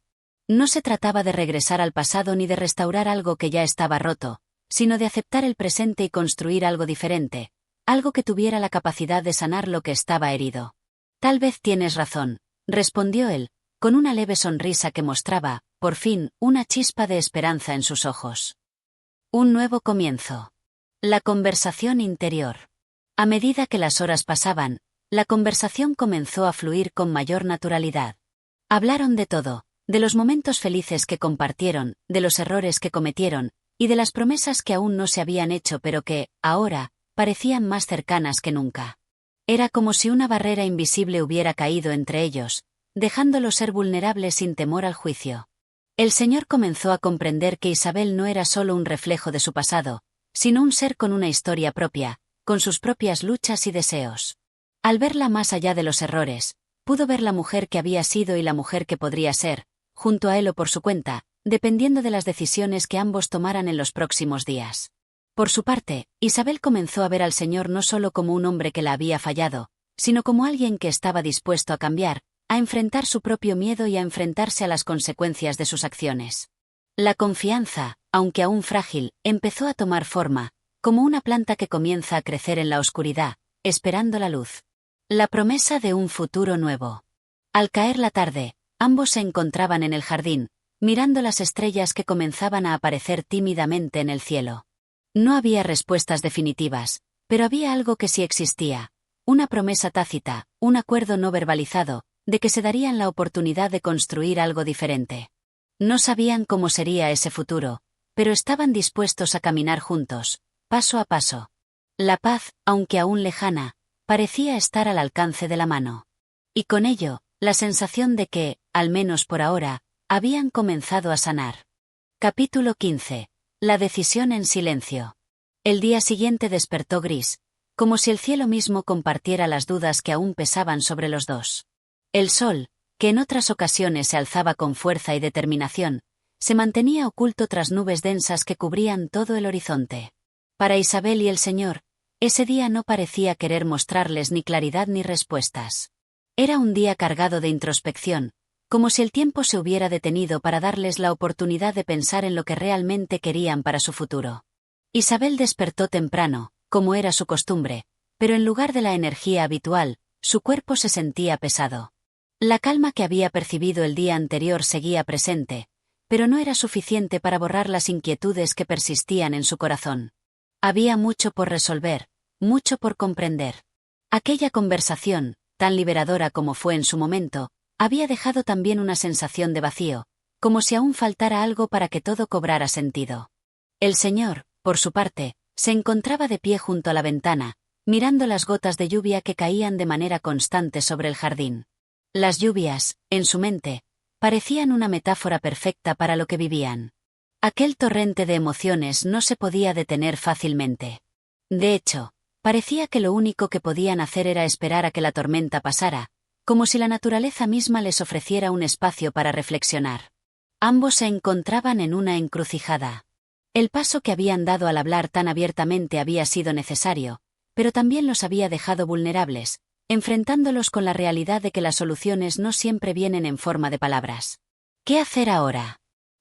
No se trataba de regresar al pasado ni de restaurar algo que ya estaba roto, sino de aceptar el presente y construir algo diferente, algo que tuviera la capacidad de sanar lo que estaba herido. Tal vez tienes razón, respondió él, con una leve sonrisa que mostraba, por fin, una chispa de esperanza en sus ojos. Un nuevo comienzo. La conversación interior. A medida que las horas pasaban, la conversación comenzó a fluir con mayor naturalidad. Hablaron de todo, de los momentos felices que compartieron, de los errores que cometieron, y de las promesas que aún no se habían hecho pero que, ahora, parecían más cercanas que nunca. Era como si una barrera invisible hubiera caído entre ellos, dejándolos ser vulnerables sin temor al juicio. El señor comenzó a comprender que Isabel no era solo un reflejo de su pasado, sino un ser con una historia propia, con sus propias luchas y deseos. Al verla más allá de los errores, pudo ver la mujer que había sido y la mujer que podría ser, junto a él o por su cuenta, dependiendo de las decisiones que ambos tomaran en los próximos días. Por su parte, Isabel comenzó a ver al señor no solo como un hombre que la había fallado, sino como alguien que estaba dispuesto a cambiar, a enfrentar su propio miedo y a enfrentarse a las consecuencias de sus acciones. La confianza, aunque aún frágil, empezó a tomar forma, como una planta que comienza a crecer en la oscuridad, esperando la luz. La promesa de un futuro nuevo. Al caer la tarde, ambos se encontraban en el jardín, mirando las estrellas que comenzaban a aparecer tímidamente en el cielo. No había respuestas definitivas, pero había algo que sí existía, una promesa tácita, un acuerdo no verbalizado, de que se darían la oportunidad de construir algo diferente. No sabían cómo sería ese futuro, pero estaban dispuestos a caminar juntos, paso a paso. La paz, aunque aún lejana, parecía estar al alcance de la mano. Y con ello, la sensación de que, al menos por ahora, habían comenzado a sanar. Capítulo 15. La decisión en silencio. El día siguiente despertó gris, como si el cielo mismo compartiera las dudas que aún pesaban sobre los dos. El sol, que en otras ocasiones se alzaba con fuerza y determinación, se mantenía oculto tras nubes densas que cubrían todo el horizonte. Para Isabel y el señor, ese día no parecía querer mostrarles ni claridad ni respuestas. Era un día cargado de introspección, como si el tiempo se hubiera detenido para darles la oportunidad de pensar en lo que realmente querían para su futuro. Isabel despertó temprano, como era su costumbre, pero en lugar de la energía habitual, su cuerpo se sentía pesado. La calma que había percibido el día anterior seguía presente, pero no era suficiente para borrar las inquietudes que persistían en su corazón. Había mucho por resolver, mucho por comprender. Aquella conversación, tan liberadora como fue en su momento, había dejado también una sensación de vacío, como si aún faltara algo para que todo cobrara sentido. El señor, por su parte, se encontraba de pie junto a la ventana, mirando las gotas de lluvia que caían de manera constante sobre el jardín. Las lluvias, en su mente, parecían una metáfora perfecta para lo que vivían. Aquel torrente de emociones no se podía detener fácilmente. De hecho, parecía que lo único que podían hacer era esperar a que la tormenta pasara, como si la naturaleza misma les ofreciera un espacio para reflexionar. Ambos se encontraban en una encrucijada. El paso que habían dado al hablar tan abiertamente había sido necesario, pero también los había dejado vulnerables, enfrentándolos con la realidad de que las soluciones no siempre vienen en forma de palabras. ¿Qué hacer ahora?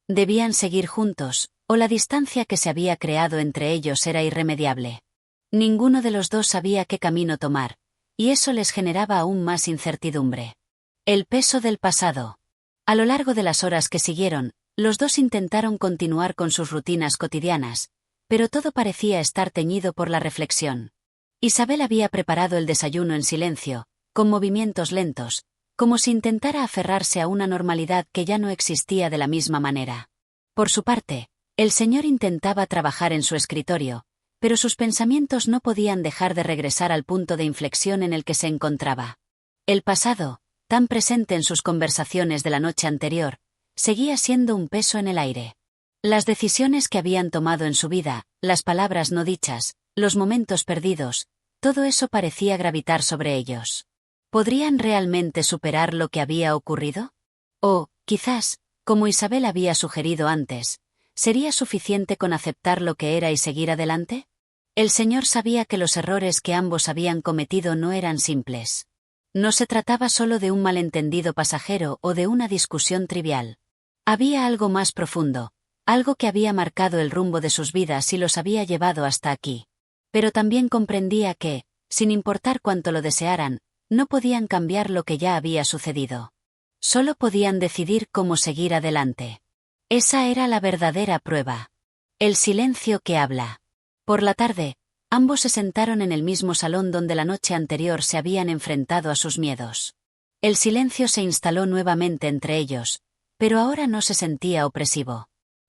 ¿Debían seguir juntos, o la distancia que se había creado entre ellos era irremediable? Ninguno de los dos sabía qué camino tomar, y eso les generaba aún más incertidumbre. El peso del pasado. A lo largo de las horas que siguieron, los dos intentaron continuar con sus rutinas cotidianas, pero todo parecía estar teñido por la reflexión. Isabel había preparado el desayuno en silencio, con movimientos lentos, como si intentara aferrarse a una normalidad que ya no existía de la misma manera. Por su parte, el señor intentaba trabajar en su escritorio, pero sus pensamientos no podían dejar de regresar al punto de inflexión en el que se encontraba. El pasado, tan presente en sus conversaciones de la noche anterior, seguía siendo un peso en el aire. Las decisiones que habían tomado en su vida, las palabras no dichas, los momentos perdidos, todo eso parecía gravitar sobre ellos. ¿Podrían realmente superar lo que había ocurrido? O, quizás, como Isabel había sugerido antes, ¿sería suficiente con aceptar lo que era y seguir adelante? El Señor sabía que los errores que ambos habían cometido no eran simples. No se trataba solo de un malentendido pasajero o de una discusión trivial. Había algo más profundo, algo que había marcado el rumbo de sus vidas y los había llevado hasta aquí. Pero también comprendía que, sin importar cuánto lo desearan, no podían cambiar lo que ya había sucedido. Solo podían decidir cómo seguir adelante. Esa era la verdadera prueba. El silencio que habla. Por la tarde, ambos se sentaron en el mismo salón donde la noche anterior se habían enfrentado a sus miedos. El silencio se instaló nuevamente entre ellos, pero ahora no se sentía opresivo.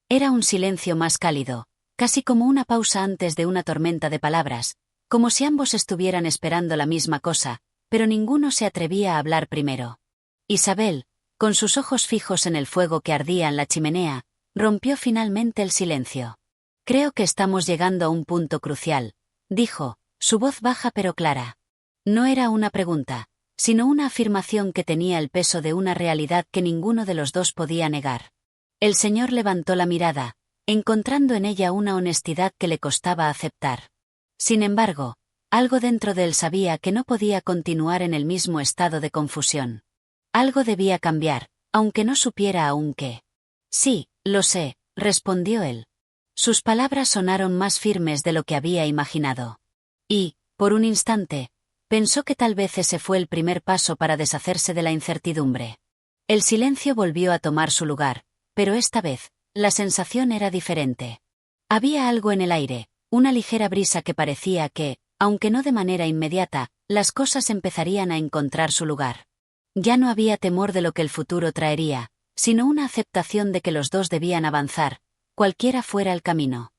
Era un silencio más cálido, casi como una pausa antes de una tormenta de palabras, como si ambos estuvieran esperando la misma cosa, pero ninguno se atrevía a hablar primero. Isabel, con sus ojos fijos en el fuego que ardía en la chimenea, rompió finalmente el silencio. «Creo que estamos llegando a un punto crucial», dijo, su voz baja pero clara. No era una pregunta, sino una afirmación que tenía el peso de una realidad que ninguno de los dos podía negar. El Señor levantó la mirada, encontrando en ella una honestidad que le costaba aceptar. Sin embargo, algo dentro de él sabía que no podía continuar en el mismo estado de confusión. Algo debía cambiar, aunque no supiera aún qué. «Sí, lo sé», respondió él. Sus palabras sonaron más firmes de lo que había imaginado. Y, por un instante, pensó que tal vez ese fue el primer paso para deshacerse de la incertidumbre. El silencio volvió a tomar su lugar, pero esta vez, la sensación era diferente. Había algo en el aire, una ligera brisa que parecía que, aunque no de manera inmediata, las cosas empezarían a encontrar su lugar. Ya no había temor de lo que el futuro traería, sino una aceptación de que los dos debían avanzar, cualquiera fuera el camino.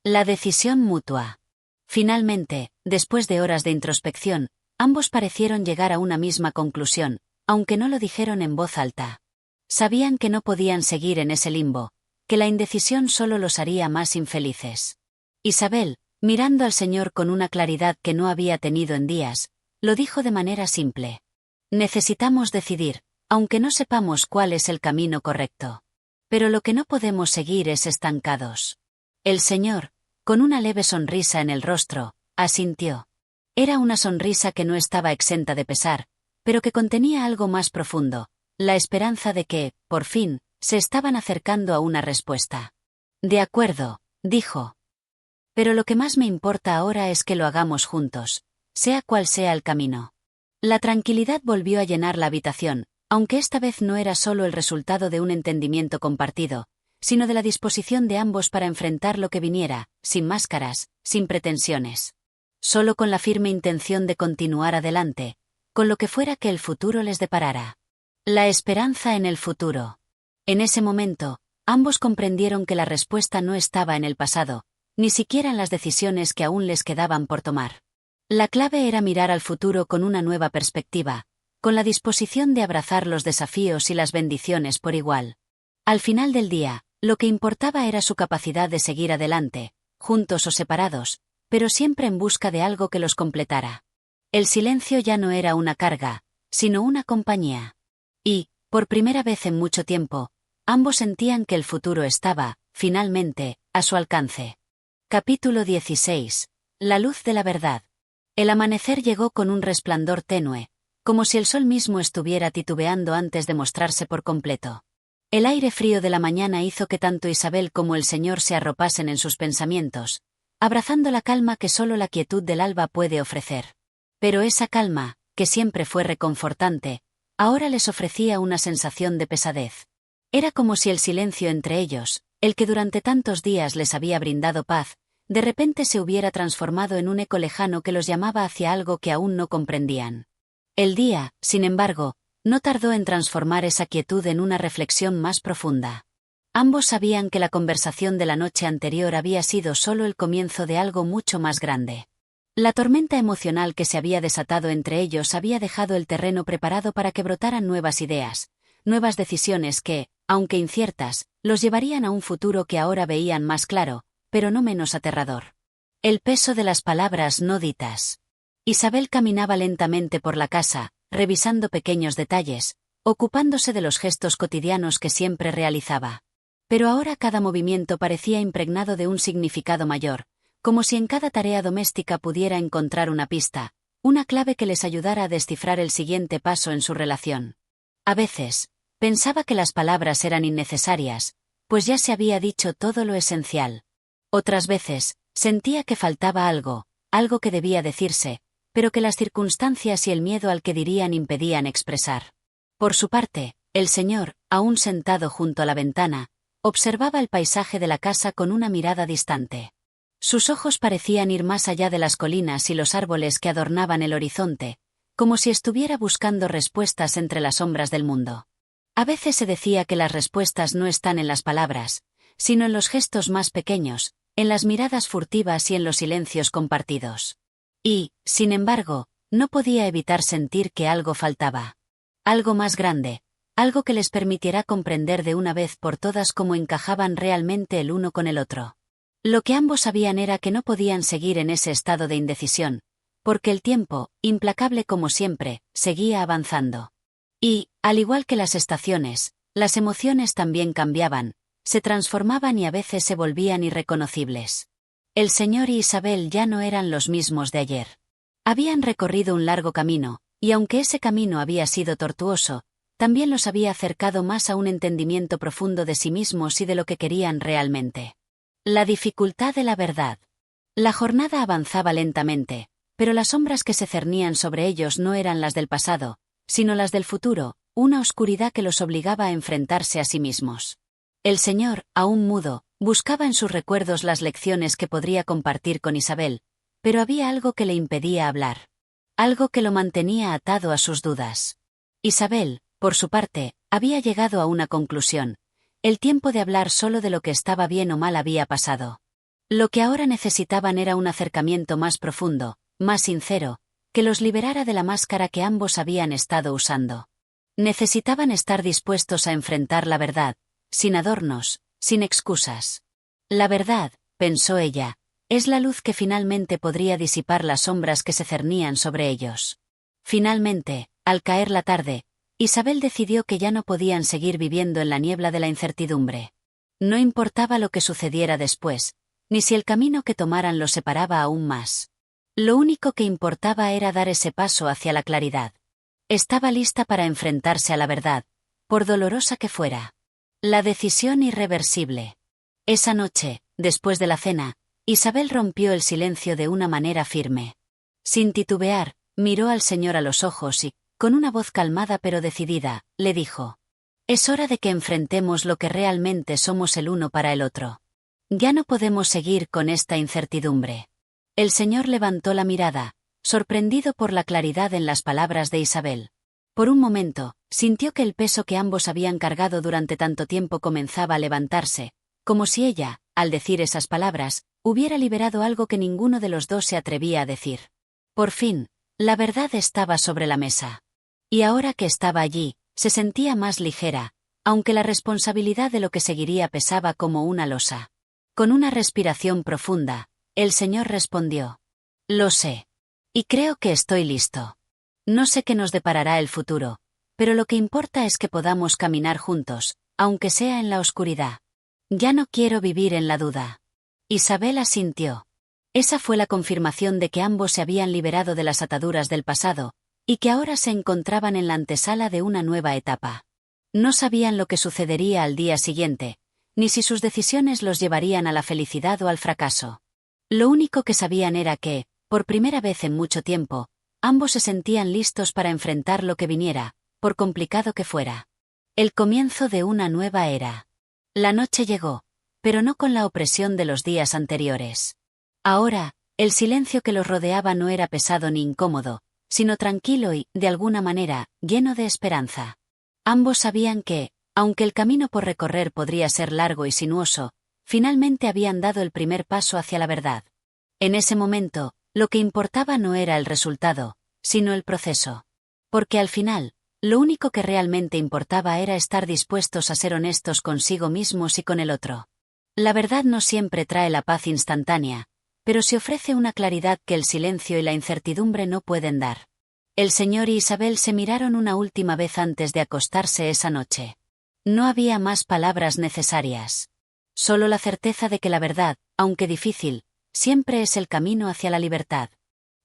La decisión mutua. Finalmente, después de horas de introspección, ambos parecieron llegar a una misma conclusión, aunque no lo dijeron en voz alta. Sabían que no podían seguir en ese limbo, que la indecisión solo los haría más infelices. Isabel, mirando al Señor con una claridad que no había tenido en días, lo dijo de manera simple. Necesitamos decidir, aunque no sepamos cuál es el camino correcto. Pero lo que no podemos seguir es estancados. El Señor, con una leve sonrisa en el rostro, asintió. Era una sonrisa que no estaba exenta de pesar, pero que contenía algo más profundo, la esperanza de que, por fin, se estaban acercando a una respuesta. «De acuerdo», dijo. «Pero lo que más me importa ahora es que lo hagamos juntos, sea cual sea el camino». La tranquilidad volvió a llenar la habitación, aunque esta vez no era solo el resultado de un entendimiento compartido, sino de la disposición de ambos para enfrentar lo que viniera, sin máscaras, sin pretensiones. Solo con la firme intención de continuar adelante, con lo que fuera que el futuro les deparara. La esperanza en el futuro. En ese momento, ambos comprendieron que la respuesta no estaba en el pasado, ni siquiera en las decisiones que aún les quedaban por tomar. La clave era mirar al futuro con una nueva perspectiva, con la disposición de abrazar los desafíos y las bendiciones por igual. Al final del día, lo que importaba era su capacidad de seguir adelante, juntos o separados, pero siempre en busca de algo que los completara. El silencio ya no era una carga, sino una compañía. Y, por primera vez en mucho tiempo, ambos sentían que el futuro estaba, finalmente, a su alcance. Capítulo 16. La luz de la verdad. El amanecer llegó con un resplandor tenue, como si el sol mismo estuviera titubeando antes de mostrarse por completo. El aire frío de la mañana hizo que tanto Isabel como el Señor se arropasen en sus pensamientos, abrazando la calma que solo la quietud del alba puede ofrecer. Pero esa calma, que siempre fue reconfortante, ahora les ofrecía una sensación de pesadez. Era como si el silencio entre ellos, el que durante tantos días les había brindado paz, de repente se hubiera transformado en un eco lejano que los llamaba hacia algo que aún no comprendían. El día, sin embargo, no tardó en transformar esa quietud en una reflexión más profunda. Ambos sabían que la conversación de la noche anterior había sido solo el comienzo de algo mucho más grande. La tormenta emocional que se había desatado entre ellos había dejado el terreno preparado para que brotaran nuevas ideas, nuevas decisiones que, aunque inciertas, los llevarían a un futuro que ahora veían más claro, pero no menos aterrador. El peso de las palabras no ditas. Isabel caminaba lentamente por la casa, revisando pequeños detalles, ocupándose de los gestos cotidianos que siempre realizaba. Pero ahora cada movimiento parecía impregnado de un significado mayor, como si en cada tarea doméstica pudiera encontrar una pista, una clave que les ayudara a descifrar el siguiente paso en su relación. A veces, pensaba que las palabras eran innecesarias, pues ya se había dicho todo lo esencial. Otras veces, sentía que faltaba algo, algo que debía decirse, pero que las circunstancias y el miedo al que dirían impedían expresar. Por su parte, el señor, aún sentado junto a la ventana, observaba el paisaje de la casa con una mirada distante. Sus ojos parecían ir más allá de las colinas y los árboles que adornaban el horizonte, como si estuviera buscando respuestas entre las sombras del mundo. A veces se decía que las respuestas no están en las palabras, sino en los gestos más pequeños, en las miradas furtivas y en los silencios compartidos. Y, sin embargo, no podía evitar sentir que algo faltaba. Algo más grande, algo que les permitiera comprender de una vez por todas cómo encajaban realmente el uno con el otro. Lo que ambos sabían era que no podían seguir en ese estado de indecisión, porque el tiempo, implacable como siempre, seguía avanzando. Y, al igual que las estaciones, las emociones también cambiaban, se transformaban y a veces se volvían irreconocibles. El señor y Isabel ya no eran los mismos de ayer. Habían recorrido un largo camino, y aunque ese camino había sido tortuoso, también los había acercado más a un entendimiento profundo de sí mismos y de lo que querían realmente. La dificultad de la verdad. La jornada avanzaba lentamente, pero las sombras que se cernían sobre ellos no eran las del pasado, sino las del futuro, una oscuridad que los obligaba a enfrentarse a sí mismos. El señor, aún mudo, buscaba en sus recuerdos las lecciones que podría compartir con Isabel, pero había algo que le impedía hablar. Algo que lo mantenía atado a sus dudas. Isabel, por su parte, había llegado a una conclusión. El tiempo de hablar solo de lo que estaba bien o mal había pasado. Lo que ahora necesitaban era un acercamiento más profundo, más sincero, que los liberara de la máscara que ambos habían estado usando. Necesitaban estar dispuestos a enfrentar la verdad, sin adornos, sin excusas. La verdad, pensó ella, es la luz que finalmente podría disipar las sombras que se cernían sobre ellos. Finalmente, al caer la tarde, Isabel decidió que ya no podían seguir viviendo en la niebla de la incertidumbre. No importaba lo que sucediera después, ni si el camino que tomaran los separaba aún más. Lo único que importaba era dar ese paso hacia la claridad. Estaba lista para enfrentarse a la verdad, por dolorosa que fuera. La decisión irreversible. Esa noche, después de la cena, Isabel rompió el silencio de una manera firme. Sin titubear, miró al señor a los ojos y, con una voz calmada pero decidida, le dijo: «Es hora de que enfrentemos lo que realmente somos el uno para el otro. Ya no podemos seguir con esta incertidumbre». El señor levantó la mirada, sorprendido por la claridad en las palabras de Isabel. Por un momento, sintió que el peso que ambos habían cargado durante tanto tiempo comenzaba a levantarse, como si ella, al decir esas palabras, hubiera liberado algo que ninguno de los dos se atrevía a decir. Por fin, la verdad estaba sobre la mesa. Y ahora que estaba allí, se sentía más ligera, aunque la responsabilidad de lo que seguiría pesaba como una losa. Con una respiración profunda, el señor respondió: «Lo sé. Y creo que estoy listo. No sé qué nos deparará el futuro, pero lo que importa es que podamos caminar juntos, aunque sea en la oscuridad. Ya no quiero vivir en la duda». Isabel asintió. Esa fue la confirmación de que ambos se habían liberado de las ataduras del pasado, y que ahora se encontraban en la antesala de una nueva etapa. No sabían lo que sucedería al día siguiente, ni si sus decisiones los llevarían a la felicidad o al fracaso. Lo único que sabían era que, por primera vez en mucho tiempo, ambos se sentían listos para enfrentar lo que viniera, por complicado que fuera. El comienzo de una nueva era. La noche llegó, pero no con la opresión de los días anteriores. Ahora, el silencio que los rodeaba no era pesado ni incómodo, sino tranquilo y, de alguna manera, lleno de esperanza. Ambos sabían que, Aunque el camino por recorrer podría ser largo y sinuoso, finalmente habían dado el primer paso hacia la verdad. En ese momento, lo que importaba no era el resultado, sino el proceso. Porque al final, lo único que realmente importaba era estar dispuestos a ser honestos consigo mismos y con el otro. La verdad no siempre trae la paz instantánea, pero se ofrece una claridad que el silencio y la incertidumbre no pueden dar. El señor y Isabel se miraron una última vez antes de acostarse esa noche. No había más palabras necesarias. Solo la certeza de que la verdad, aunque difícil, siempre es el camino hacia la libertad.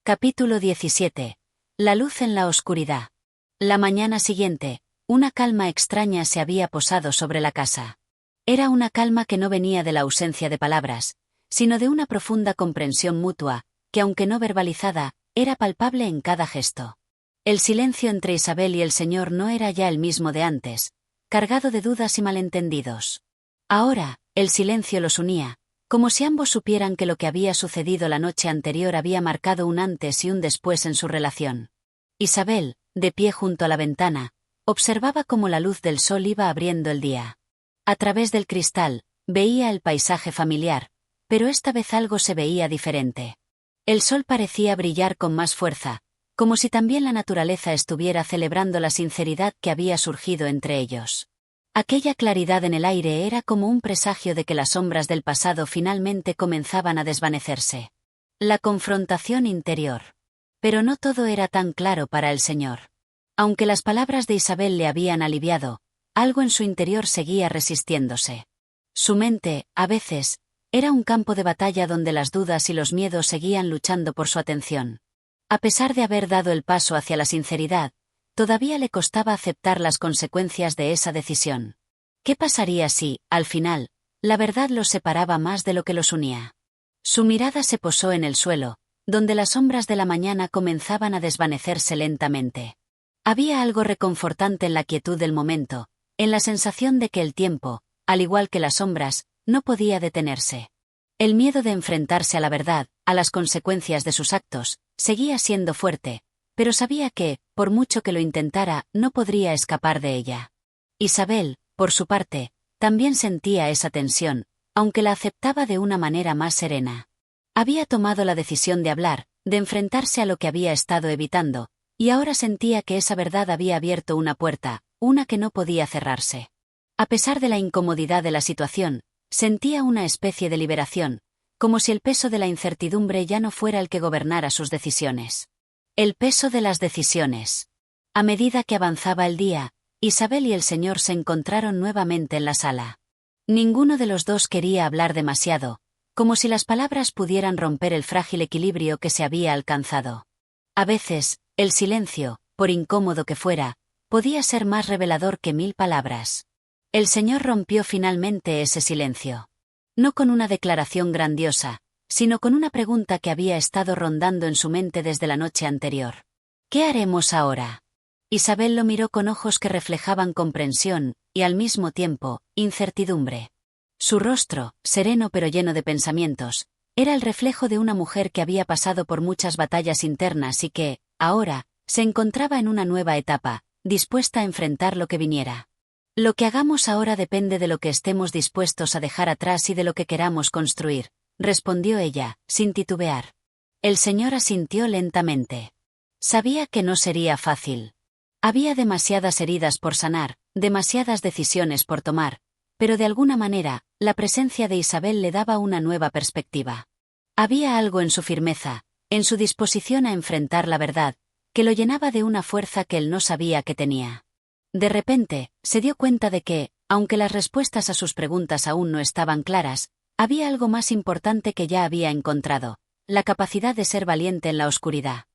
Capítulo 17. La luz en la oscuridad. La mañana siguiente, una calma extraña se había posado sobre la casa. Era una calma que no venía de la ausencia de palabras, sino de una profunda comprensión mutua, que aunque no verbalizada, era palpable en cada gesto. El silencio entre Isabel y el señor no era ya el mismo de antes, cargado de dudas y malentendidos. Ahora, el silencio los unía, como si ambos supieran que lo que había sucedido la noche anterior había marcado un antes y un después en su relación. Isabel, de pie junto a la ventana, observaba cómo la luz del sol iba abriendo el día. A través del cristal, veía el paisaje familiar, pero esta vez algo se veía diferente. El sol parecía brillar con más fuerza, como si también la naturaleza estuviera celebrando la sinceridad que había surgido entre ellos. Aquella claridad en el aire era como un presagio de que las sombras del pasado finalmente comenzaban a desvanecerse. La confrontación interior. Pero no todo era tan claro para el señor. Aunque las palabras de Isabel le habían aliviado, algo en su interior seguía resistiéndose. Su mente, a veces, era un campo de batalla donde las dudas y los miedos seguían luchando por su atención. A pesar de haber dado el paso hacia la sinceridad, todavía le costaba aceptar las consecuencias de esa decisión. ¿Qué pasaría si, al final, la verdad los separaba más de lo que los unía? Su mirada se posó en el suelo, donde las sombras de la mañana comenzaban a desvanecerse lentamente. Había algo reconfortante en la quietud del momento, en la sensación de que el tiempo, al igual que las sombras, no podía detenerse. El miedo de enfrentarse a la verdad, a las consecuencias de sus actos, seguía siendo fuerte, pero sabía que, por mucho que lo intentara, no podría escapar de ella. Isabel, por su parte, también sentía esa tensión, aunque la aceptaba de una manera más serena. Había tomado la decisión de hablar, de enfrentarse a lo que había estado evitando, y ahora sentía que esa verdad había abierto una puerta, una que no podía cerrarse. A pesar de la incomodidad de la situación, sentía una especie de liberación, como si el peso de la incertidumbre ya no fuera el que gobernara sus decisiones. El peso de las decisiones. A medida que avanzaba el día, Isabel y el señor se encontraron nuevamente en la sala. Ninguno de los dos quería hablar demasiado, como si las palabras pudieran romper el frágil equilibrio que se había alcanzado. A veces, el silencio, por incómodo que fuera, podía ser más revelador que 1000 palabras. El señor rompió finalmente ese silencio. No con una declaración grandiosa, sino con una pregunta que había estado rondando en su mente desde la noche anterior. ¿Qué haremos ahora? Isabel lo miró con ojos que reflejaban comprensión, y al mismo tiempo, incertidumbre. Su rostro, sereno pero lleno de pensamientos, era el reflejo de una mujer que había pasado por muchas batallas internas y que, ahora, se encontraba en una nueva etapa, dispuesta a enfrentar lo que viniera. Lo que hagamos ahora depende de lo que estemos dispuestos a dejar atrás y de lo que queramos construir, respondió ella, sin titubear. El señor asintió lentamente. Sabía que no sería fácil. Había demasiadas heridas por sanar, demasiadas decisiones por tomar, pero de alguna manera, la presencia de Isabel le daba una nueva perspectiva. Había algo en su firmeza, en su disposición a enfrentar la verdad, que lo llenaba de una fuerza que él no sabía que tenía. De repente, se dio cuenta de que, aunque las respuestas a sus preguntas aún no estaban claras, había algo más importante que ya había encontrado, la capacidad de ser valiente en la oscuridad.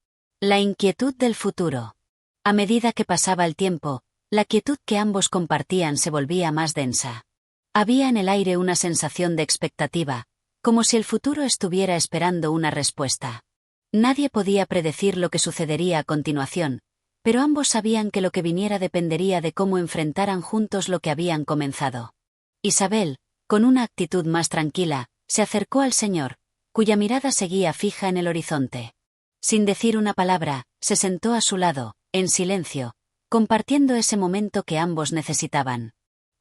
La inquietud del futuro. A medida que pasaba el tiempo, la quietud que ambos compartían se volvía más densa. Había en el aire una sensación de expectativa, como si el futuro estuviera esperando una respuesta. Nadie podía predecir lo que sucedería a continuación, pero ambos sabían que lo que viniera dependería de cómo enfrentaran juntos lo que habían comenzado. Isabel, con una actitud más tranquila, se acercó al señor, cuya mirada seguía fija en el horizonte. Sin decir una palabra, se sentó a su lado, en silencio, compartiendo ese momento que ambos necesitaban.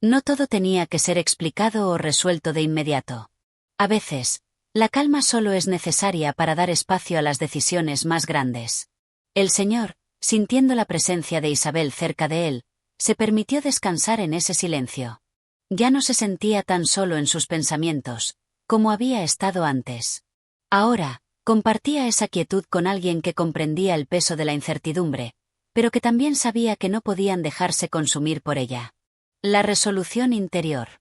No todo tenía que ser explicado o resuelto de inmediato. A veces, la calma solo es necesaria para dar espacio a las decisiones más grandes. El señor, sintiendo la presencia de Isabel cerca de él, se permitió descansar en ese silencio. Ya no se sentía tan solo en sus pensamientos, como había estado antes. Ahora, compartía esa quietud con alguien que comprendía el peso de la incertidumbre, pero que también sabía que no podían dejarse consumir por ella. La resolución interior.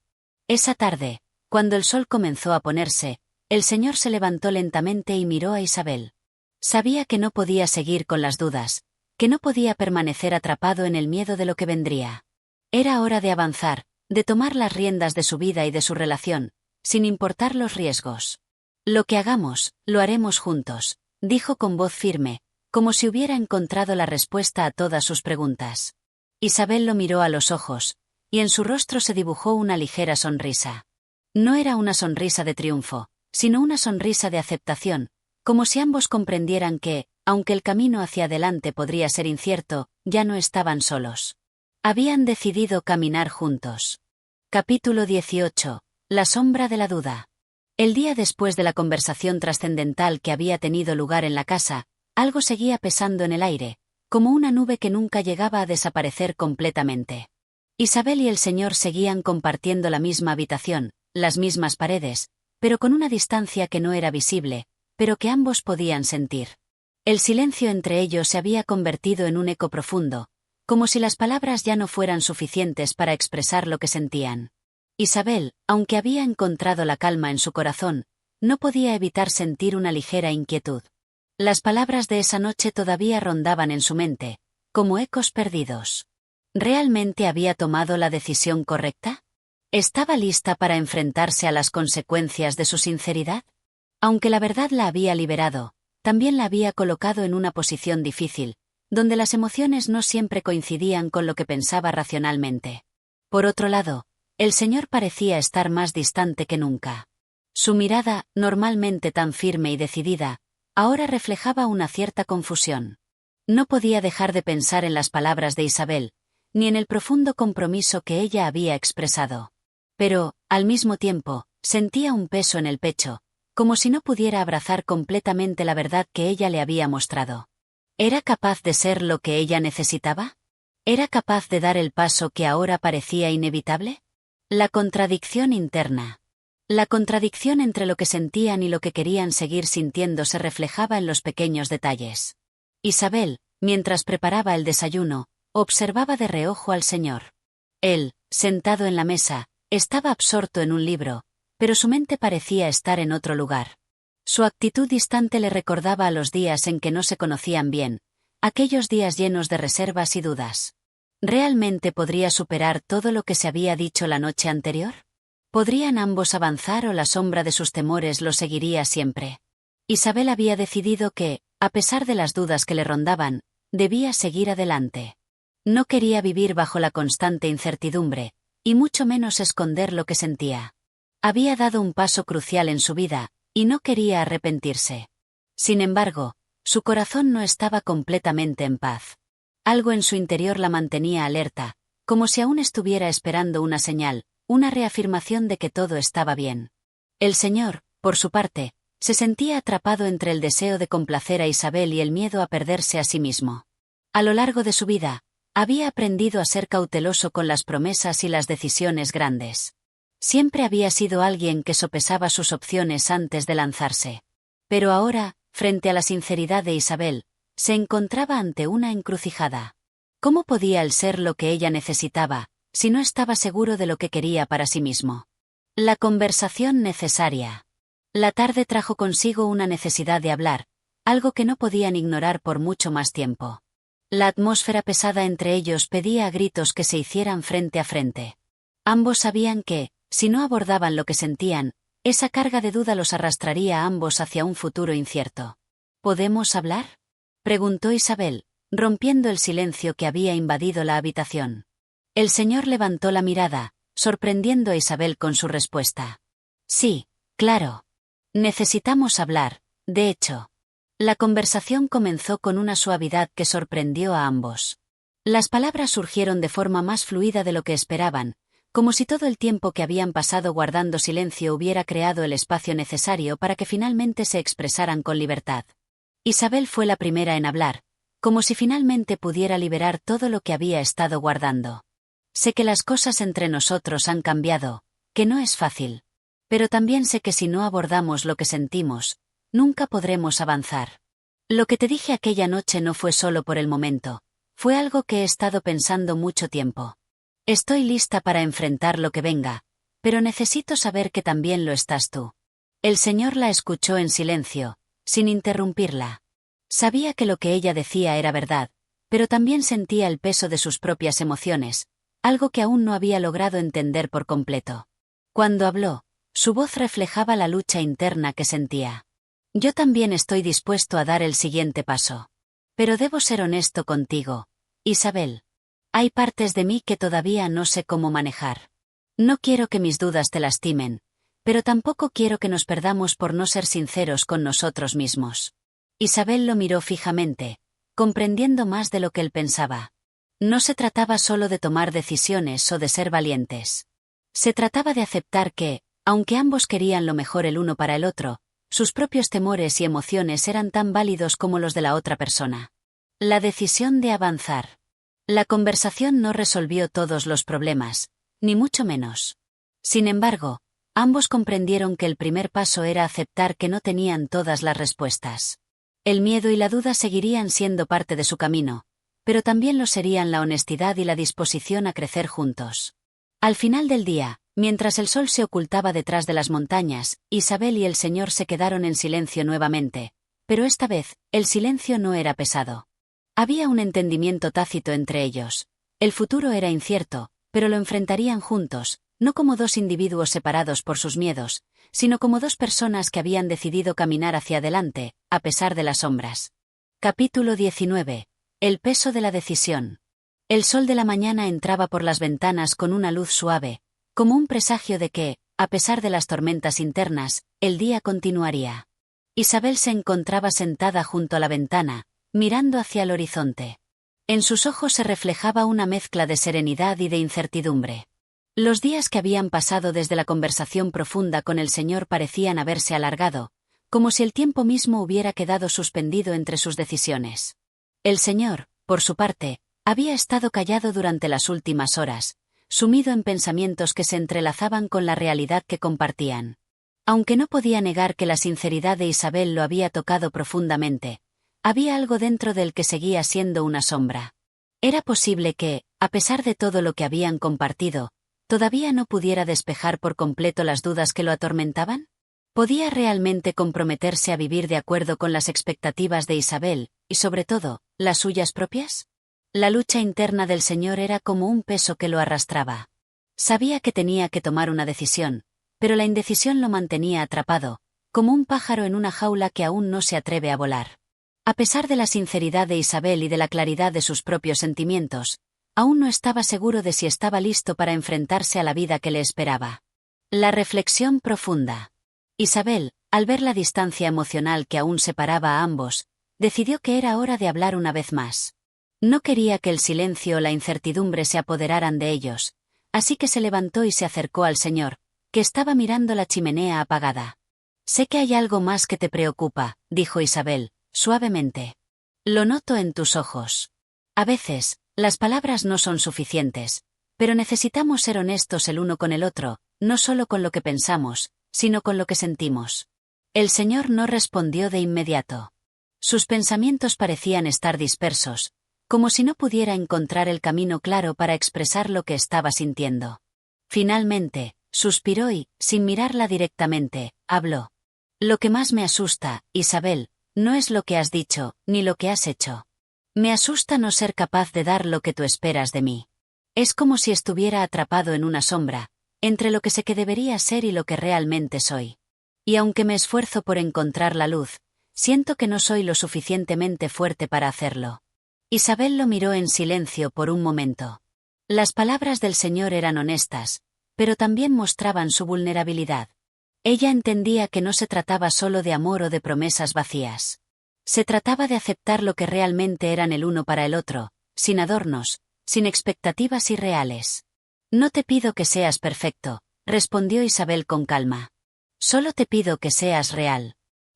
Esa tarde, cuando el sol comenzó a ponerse, el señor se levantó lentamente y miró a Isabel. Sabía que no podía seguir con las dudas, que no podía permanecer atrapado en el miedo de lo que vendría. Era hora de avanzar, de tomar las riendas de su vida y de su relación, sin importar los riesgos. Lo que hagamos, lo haremos juntos, dijo con voz firme, como si hubiera encontrado la respuesta a todas sus preguntas. Isabel lo miró a los ojos, y en su rostro se dibujó una ligera sonrisa. No era una sonrisa de triunfo, sino una sonrisa de aceptación, como si ambos comprendieran que, aunque el camino hacia adelante podría ser incierto, ya no estaban solos. Habían decidido caminar juntos. Capítulo 18. La sombra de la duda. El día después de la conversación trascendental que había tenido lugar en la casa, algo seguía pesando en el aire, como una nube que nunca llegaba a desaparecer completamente. Isabel y el señor seguían compartiendo la misma habitación, las mismas paredes, pero con una distancia que no era visible, pero que ambos podían sentir. El silencio entre ellos se había convertido en un eco profundo, como si las palabras ya no fueran suficientes para expresar lo que sentían. Isabel, aunque había encontrado la calma en su corazón, no podía evitar sentir una ligera inquietud. Las palabras de esa noche todavía rondaban en su mente, como ecos perdidos. ¿Realmente había tomado la decisión correcta? ¿Estaba lista para enfrentarse a las consecuencias de su sinceridad? Aunque la verdad la había liberado, también la había colocado en una posición difícil, donde las emociones no siempre coincidían con lo que pensaba racionalmente. Por otro lado, el señor parecía estar más distante que nunca. Su mirada, normalmente tan firme y decidida, ahora reflejaba una cierta confusión. No podía dejar de pensar en las palabras de Isabel, ni en el profundo compromiso que ella había expresado. Pero, al mismo tiempo, sentía un peso en el pecho, como si no pudiera abrazar completamente la verdad que ella le había mostrado. ¿Era capaz de ser lo que ella necesitaba? ¿Era capaz de dar el paso que ahora parecía inevitable? La contradicción interna. La contradicción entre lo que sentían y lo que querían seguir sintiendo se reflejaba en los pequeños detalles. Isabel, mientras preparaba el desayuno, observaba de reojo al señor. Él, sentado en la mesa, estaba absorto en un libro, pero su mente parecía estar en otro lugar. Su actitud distante le recordaba a los días en que no se conocían bien, aquellos días llenos de reservas y dudas. ¿Realmente podría superar todo lo que se había dicho la noche anterior? ¿Podrían ambos avanzar o la sombra de sus temores lo seguiría siempre? Isabel había decidido que, a pesar de las dudas que le rondaban, debía seguir adelante. No quería vivir bajo la constante incertidumbre, y mucho menos esconder lo que sentía. Había dado un paso crucial en su vida, y no quería arrepentirse. Sin embargo, su corazón no estaba completamente en paz. Algo en su interior la mantenía alerta, como si aún estuviera esperando una señal, una reafirmación de que todo estaba bien. El señor, por su parte, se sentía atrapado entre el deseo de complacer a Isabel y el miedo a perderse a sí mismo. A lo largo de su vida, había aprendido a ser cauteloso con las promesas y las decisiones grandes. Siempre había sido alguien que sopesaba sus opciones antes de lanzarse. Pero ahora, frente a la sinceridad de Isabel, se encontraba ante una encrucijada. ¿Cómo podía él ser lo que ella necesitaba, si no estaba seguro de lo que quería para sí mismo? La conversación necesaria. La tarde trajo consigo una necesidad de hablar, algo que no podían ignorar por mucho más tiempo. La atmósfera pesada entre ellos pedía a gritos que se hicieran frente a frente. Ambos sabían que, si no abordaban lo que sentían, esa carga de duda los arrastraría a ambos hacia un futuro incierto. ¿Podemos hablar?, preguntó Isabel, rompiendo el silencio que había invadido la habitación. El señor levantó la mirada, sorprendiendo a Isabel con su respuesta. Sí, claro. Necesitamos hablar, de hecho. La conversación comenzó con una suavidad que sorprendió a ambos. Las palabras surgieron de forma más fluida de lo que esperaban, como si todo el tiempo que habían pasado guardando silencio hubiera creado el espacio necesario para que finalmente se expresaran con libertad. Isabel fue la primera en hablar, como si finalmente pudiera liberar todo lo que había estado guardando. Sé que las cosas entre nosotros han cambiado, que no es fácil. Pero también sé que si no abordamos lo que sentimos, nunca podremos avanzar. Lo que te dije aquella noche no fue solo por el momento, fue algo que he estado pensando mucho tiempo. Estoy lista para enfrentar lo que venga, pero necesito saber que también lo estás tú. El Señor la escuchó en silencio, sin interrumpirla. Sabía que lo que ella decía era verdad, pero también sentía el peso de sus propias emociones, algo que aún no había logrado entender por completo. Cuando habló, su voz reflejaba la lucha interna que sentía. Yo también estoy dispuesto a dar el siguiente paso. Pero debo ser honesto contigo, Isabel. Hay partes de mí que todavía no sé cómo manejar. No quiero que mis dudas te lastimen, pero tampoco quiero que nos perdamos por no ser sinceros con nosotros mismos. Isabel lo miró fijamente, comprendiendo más de lo que él pensaba. No se trataba solo de tomar decisiones o de ser valientes. Se trataba de aceptar que, aunque ambos querían lo mejor el uno para el otro, sus propios temores y emociones eran tan válidos como los de la otra persona. La decisión de avanzar. La conversación no resolvió todos los problemas, ni mucho menos. Sin embargo, ambos comprendieron que el primer paso era aceptar que no tenían todas las respuestas. El miedo y la duda seguirían siendo parte de su camino, pero también lo serían la honestidad y la disposición a crecer juntos. Al final del día, mientras el sol se ocultaba detrás de las montañas, Isabel y el Señor se quedaron en silencio nuevamente, pero esta vez, el silencio no era pesado. Había un entendimiento tácito entre ellos. El futuro era incierto, pero lo enfrentarían juntos, no como dos individuos separados por sus miedos, sino como dos personas que habían decidido caminar hacia adelante, a pesar de las sombras. Capítulo 19. El peso de la decisión. El sol de la mañana entraba por las ventanas con una luz suave, como un presagio de que, a pesar de las tormentas internas, el día continuaría. Isabel se encontraba sentada junto a la ventana, mirando hacia el horizonte. En sus ojos se reflejaba una mezcla de serenidad y de incertidumbre. Los días que habían pasado desde la conversación profunda con el Señor parecían haberse alargado, como si el tiempo mismo hubiera quedado suspendido entre sus decisiones. El Señor, por su parte, había estado callado durante las últimas horas, sumido en pensamientos que se entrelazaban con la realidad que compartían. Aunque no podía negar que la sinceridad de Isabel lo había tocado profundamente, había algo dentro del que seguía siendo una sombra. Era posible que, a pesar de todo lo que habían compartido, todavía no pudiera despejar por completo las dudas que lo atormentaban. ¿Podía realmente comprometerse a vivir de acuerdo con las expectativas de Isabel, y sobre todo, las suyas propias? La lucha interna del Señor era como un peso que lo arrastraba. Sabía que tenía que tomar una decisión, pero la indecisión lo mantenía atrapado, como un pájaro en una jaula que aún no se atreve a volar. A pesar de la sinceridad de Isabel y de la claridad de sus propios sentimientos, aún no estaba seguro de si estaba listo para enfrentarse a la vida que le esperaba. La reflexión profunda. Isabel, al ver la distancia emocional que aún separaba a ambos, decidió que era hora de hablar una vez más. No quería que el silencio o la incertidumbre se apoderaran de ellos, así que se levantó y se acercó al Señor, que estaba mirando la chimenea apagada. «Sé que hay algo más que te preocupa», dijo Isabel, suavemente. «Lo noto en tus ojos. A veces, las palabras no son suficientes, pero necesitamos ser honestos el uno con el otro, no solo con lo que pensamos, sino con lo que sentimos». El Señor no respondió de inmediato. Sus pensamientos parecían estar dispersos, como si no pudiera encontrar el camino claro para expresar lo que estaba sintiendo. Finalmente, suspiró y, sin mirarla directamente, habló. «Lo que más me asusta, Isabel, no es lo que has dicho, ni lo que has hecho. Me asusta no ser capaz de dar lo que tú esperas de mí. Es como si estuviera atrapado en una sombra, entre lo que sé que debería ser y lo que realmente soy. Y aunque me esfuerzo por encontrar la luz, siento que no soy lo suficientemente fuerte para hacerlo». Isabel lo miró en silencio por un momento. Las palabras del Señor eran honestas, pero también mostraban su vulnerabilidad. Ella entendía que no se trataba solo de amor o de promesas vacías. Se trataba de aceptar lo que realmente eran el uno para el otro, sin adornos, sin expectativas irreales. No te pido que seas perfecto, respondió Isabel con calma. Solo te pido que seas real.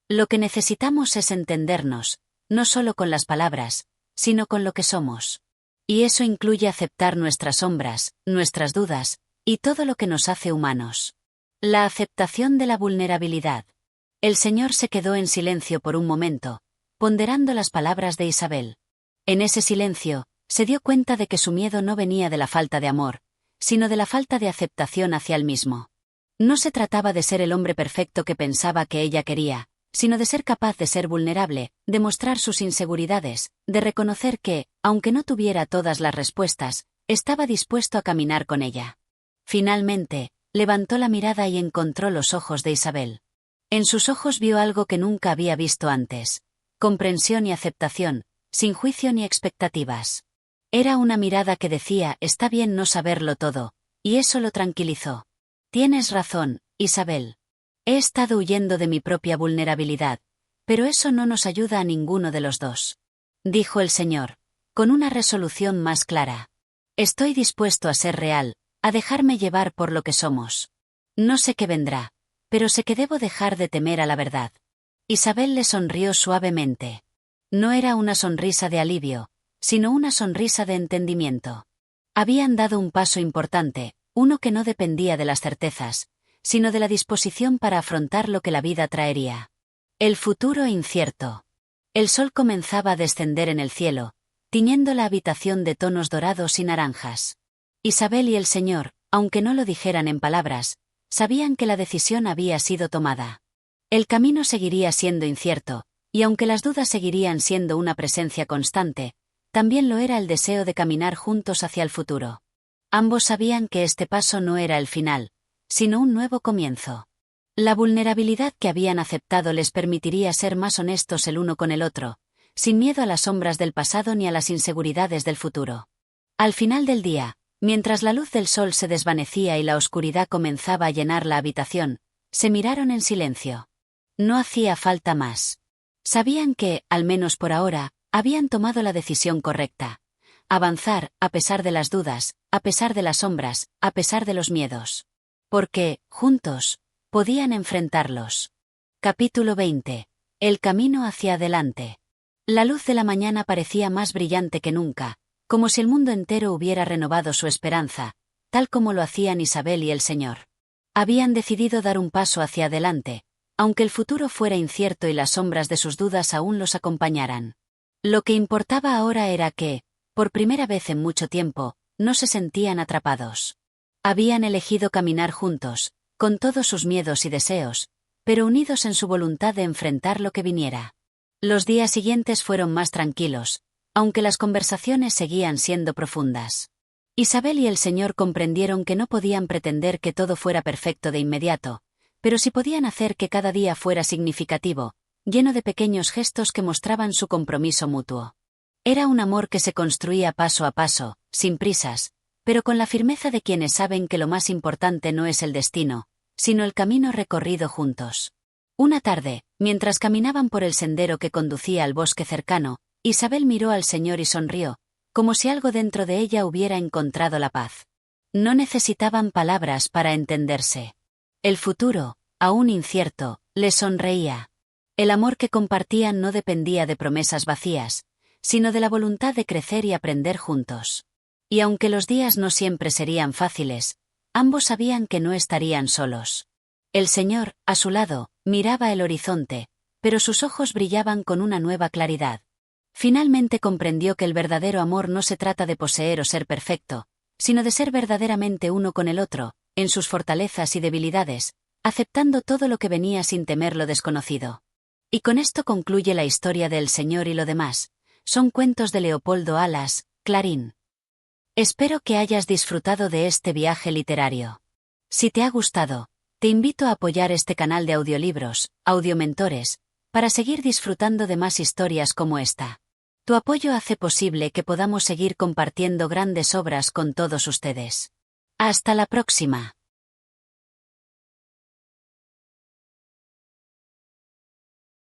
Lo que necesitamos es entendernos, no solo con las palabras, sino con lo que somos. Y eso incluye aceptar nuestras sombras, nuestras dudas, y todo lo que nos hace humanos. La aceptación de la vulnerabilidad. El Señor se quedó en silencio por un momento, ponderando las palabras de Isabel. En ese silencio, se dio cuenta de que su miedo no venía de la falta de amor, sino de la falta de aceptación hacia él mismo. No se trataba de ser el hombre perfecto que pensaba que ella quería, sino de ser capaz de ser vulnerable, de mostrar sus inseguridades, de reconocer que, aunque no tuviera todas las respuestas, estaba dispuesto a caminar con ella. Finalmente, levantó la mirada y encontró los ojos de Isabel. En sus ojos vio algo que nunca había visto antes: comprensión y aceptación, sin juicio ni expectativas. Era una mirada que decía: está bien no saberlo todo, y eso lo tranquilizó. Tienes razón, Isabel. He estado huyendo de mi propia vulnerabilidad, pero eso no nos ayuda a ninguno de los dos. Dijo el Señor, con una resolución más clara. Estoy dispuesto a ser real, a dejarme llevar por lo que somos. No sé qué vendrá, pero sé que debo dejar de temer a la verdad. Isabel le sonrió suavemente. No era una sonrisa de alivio, sino una sonrisa de entendimiento. Habían dado un paso importante, uno que no dependía de las certezas, sino de la disposición para afrontar lo que la vida traería. El futuro incierto. El sol comenzaba a descender en el cielo, tiñendo la habitación de tonos dorados y naranjas. Isabel y el Señor, aunque no lo dijeran en palabras, sabían que la decisión había sido tomada. El camino seguiría siendo incierto, y aunque las dudas seguirían siendo una presencia constante, también lo era el deseo de caminar juntos hacia el futuro. Ambos sabían que este paso no era el final, sino un nuevo comienzo. La vulnerabilidad que habían aceptado les permitiría ser más honestos el uno con el otro, sin miedo a las sombras del pasado ni a las inseguridades del futuro. Al final del día, mientras la luz del sol se desvanecía y la oscuridad comenzaba a llenar la habitación, se miraron en silencio. No hacía falta más. Sabían que, al menos por ahora, habían tomado la decisión correcta. Avanzar, a pesar de las dudas, a pesar de las sombras, a pesar de los miedos. Porque, juntos, podían enfrentarlos. Capítulo 20. El camino hacia adelante. La luz de la mañana parecía más brillante que nunca, como si el mundo entero hubiera renovado su esperanza, tal como lo hacían Isabel y el Señor. Habían decidido dar un paso hacia adelante, aunque el futuro fuera incierto y las sombras de sus dudas aún los acompañaran. Lo que importaba ahora era que, por primera vez en mucho tiempo, no se sentían atrapados. Habían elegido caminar juntos, con todos sus miedos y deseos, pero unidos en su voluntad de enfrentar lo que viniera. Los días siguientes fueron más tranquilos, aunque las conversaciones seguían siendo profundas. Isabel y el Señor comprendieron que no podían pretender que todo fuera perfecto de inmediato, pero sí podían hacer que cada día fuera significativo, lleno de pequeños gestos que mostraban su compromiso mutuo. Era un amor que se construía paso a paso, sin prisas, pero con la firmeza de quienes saben que lo más importante no es el destino, sino el camino recorrido juntos. Una tarde, mientras caminaban por el sendero que conducía al bosque cercano, Isabel miró al Señor y sonrió, como si algo dentro de ella hubiera encontrado la paz. No necesitaban palabras para entenderse. El futuro, aún incierto, les sonreía. El amor que compartían no dependía de promesas vacías, sino de la voluntad de crecer y aprender juntos. Y aunque los días no siempre serían fáciles, ambos sabían que no estarían solos. El Señor, a su lado, miraba el horizonte, pero sus ojos brillaban con una nueva claridad. Finalmente comprendió que el verdadero amor no se trata de poseer o ser perfecto, sino de ser verdaderamente uno con el otro, en sus fortalezas y debilidades, aceptando todo lo que venía sin temer lo desconocido. Y con esto concluye la historia de El Señor y lo demás. Son cuentos de Leopoldo Alas, Clarín. Espero que hayas disfrutado de este viaje literario. Si te ha gustado, te invito a apoyar este canal de audiolibros, Audiomentores, para seguir disfrutando de más historias como esta. Tu apoyo hace posible que podamos seguir compartiendo grandes obras con todos ustedes. Hasta la próxima.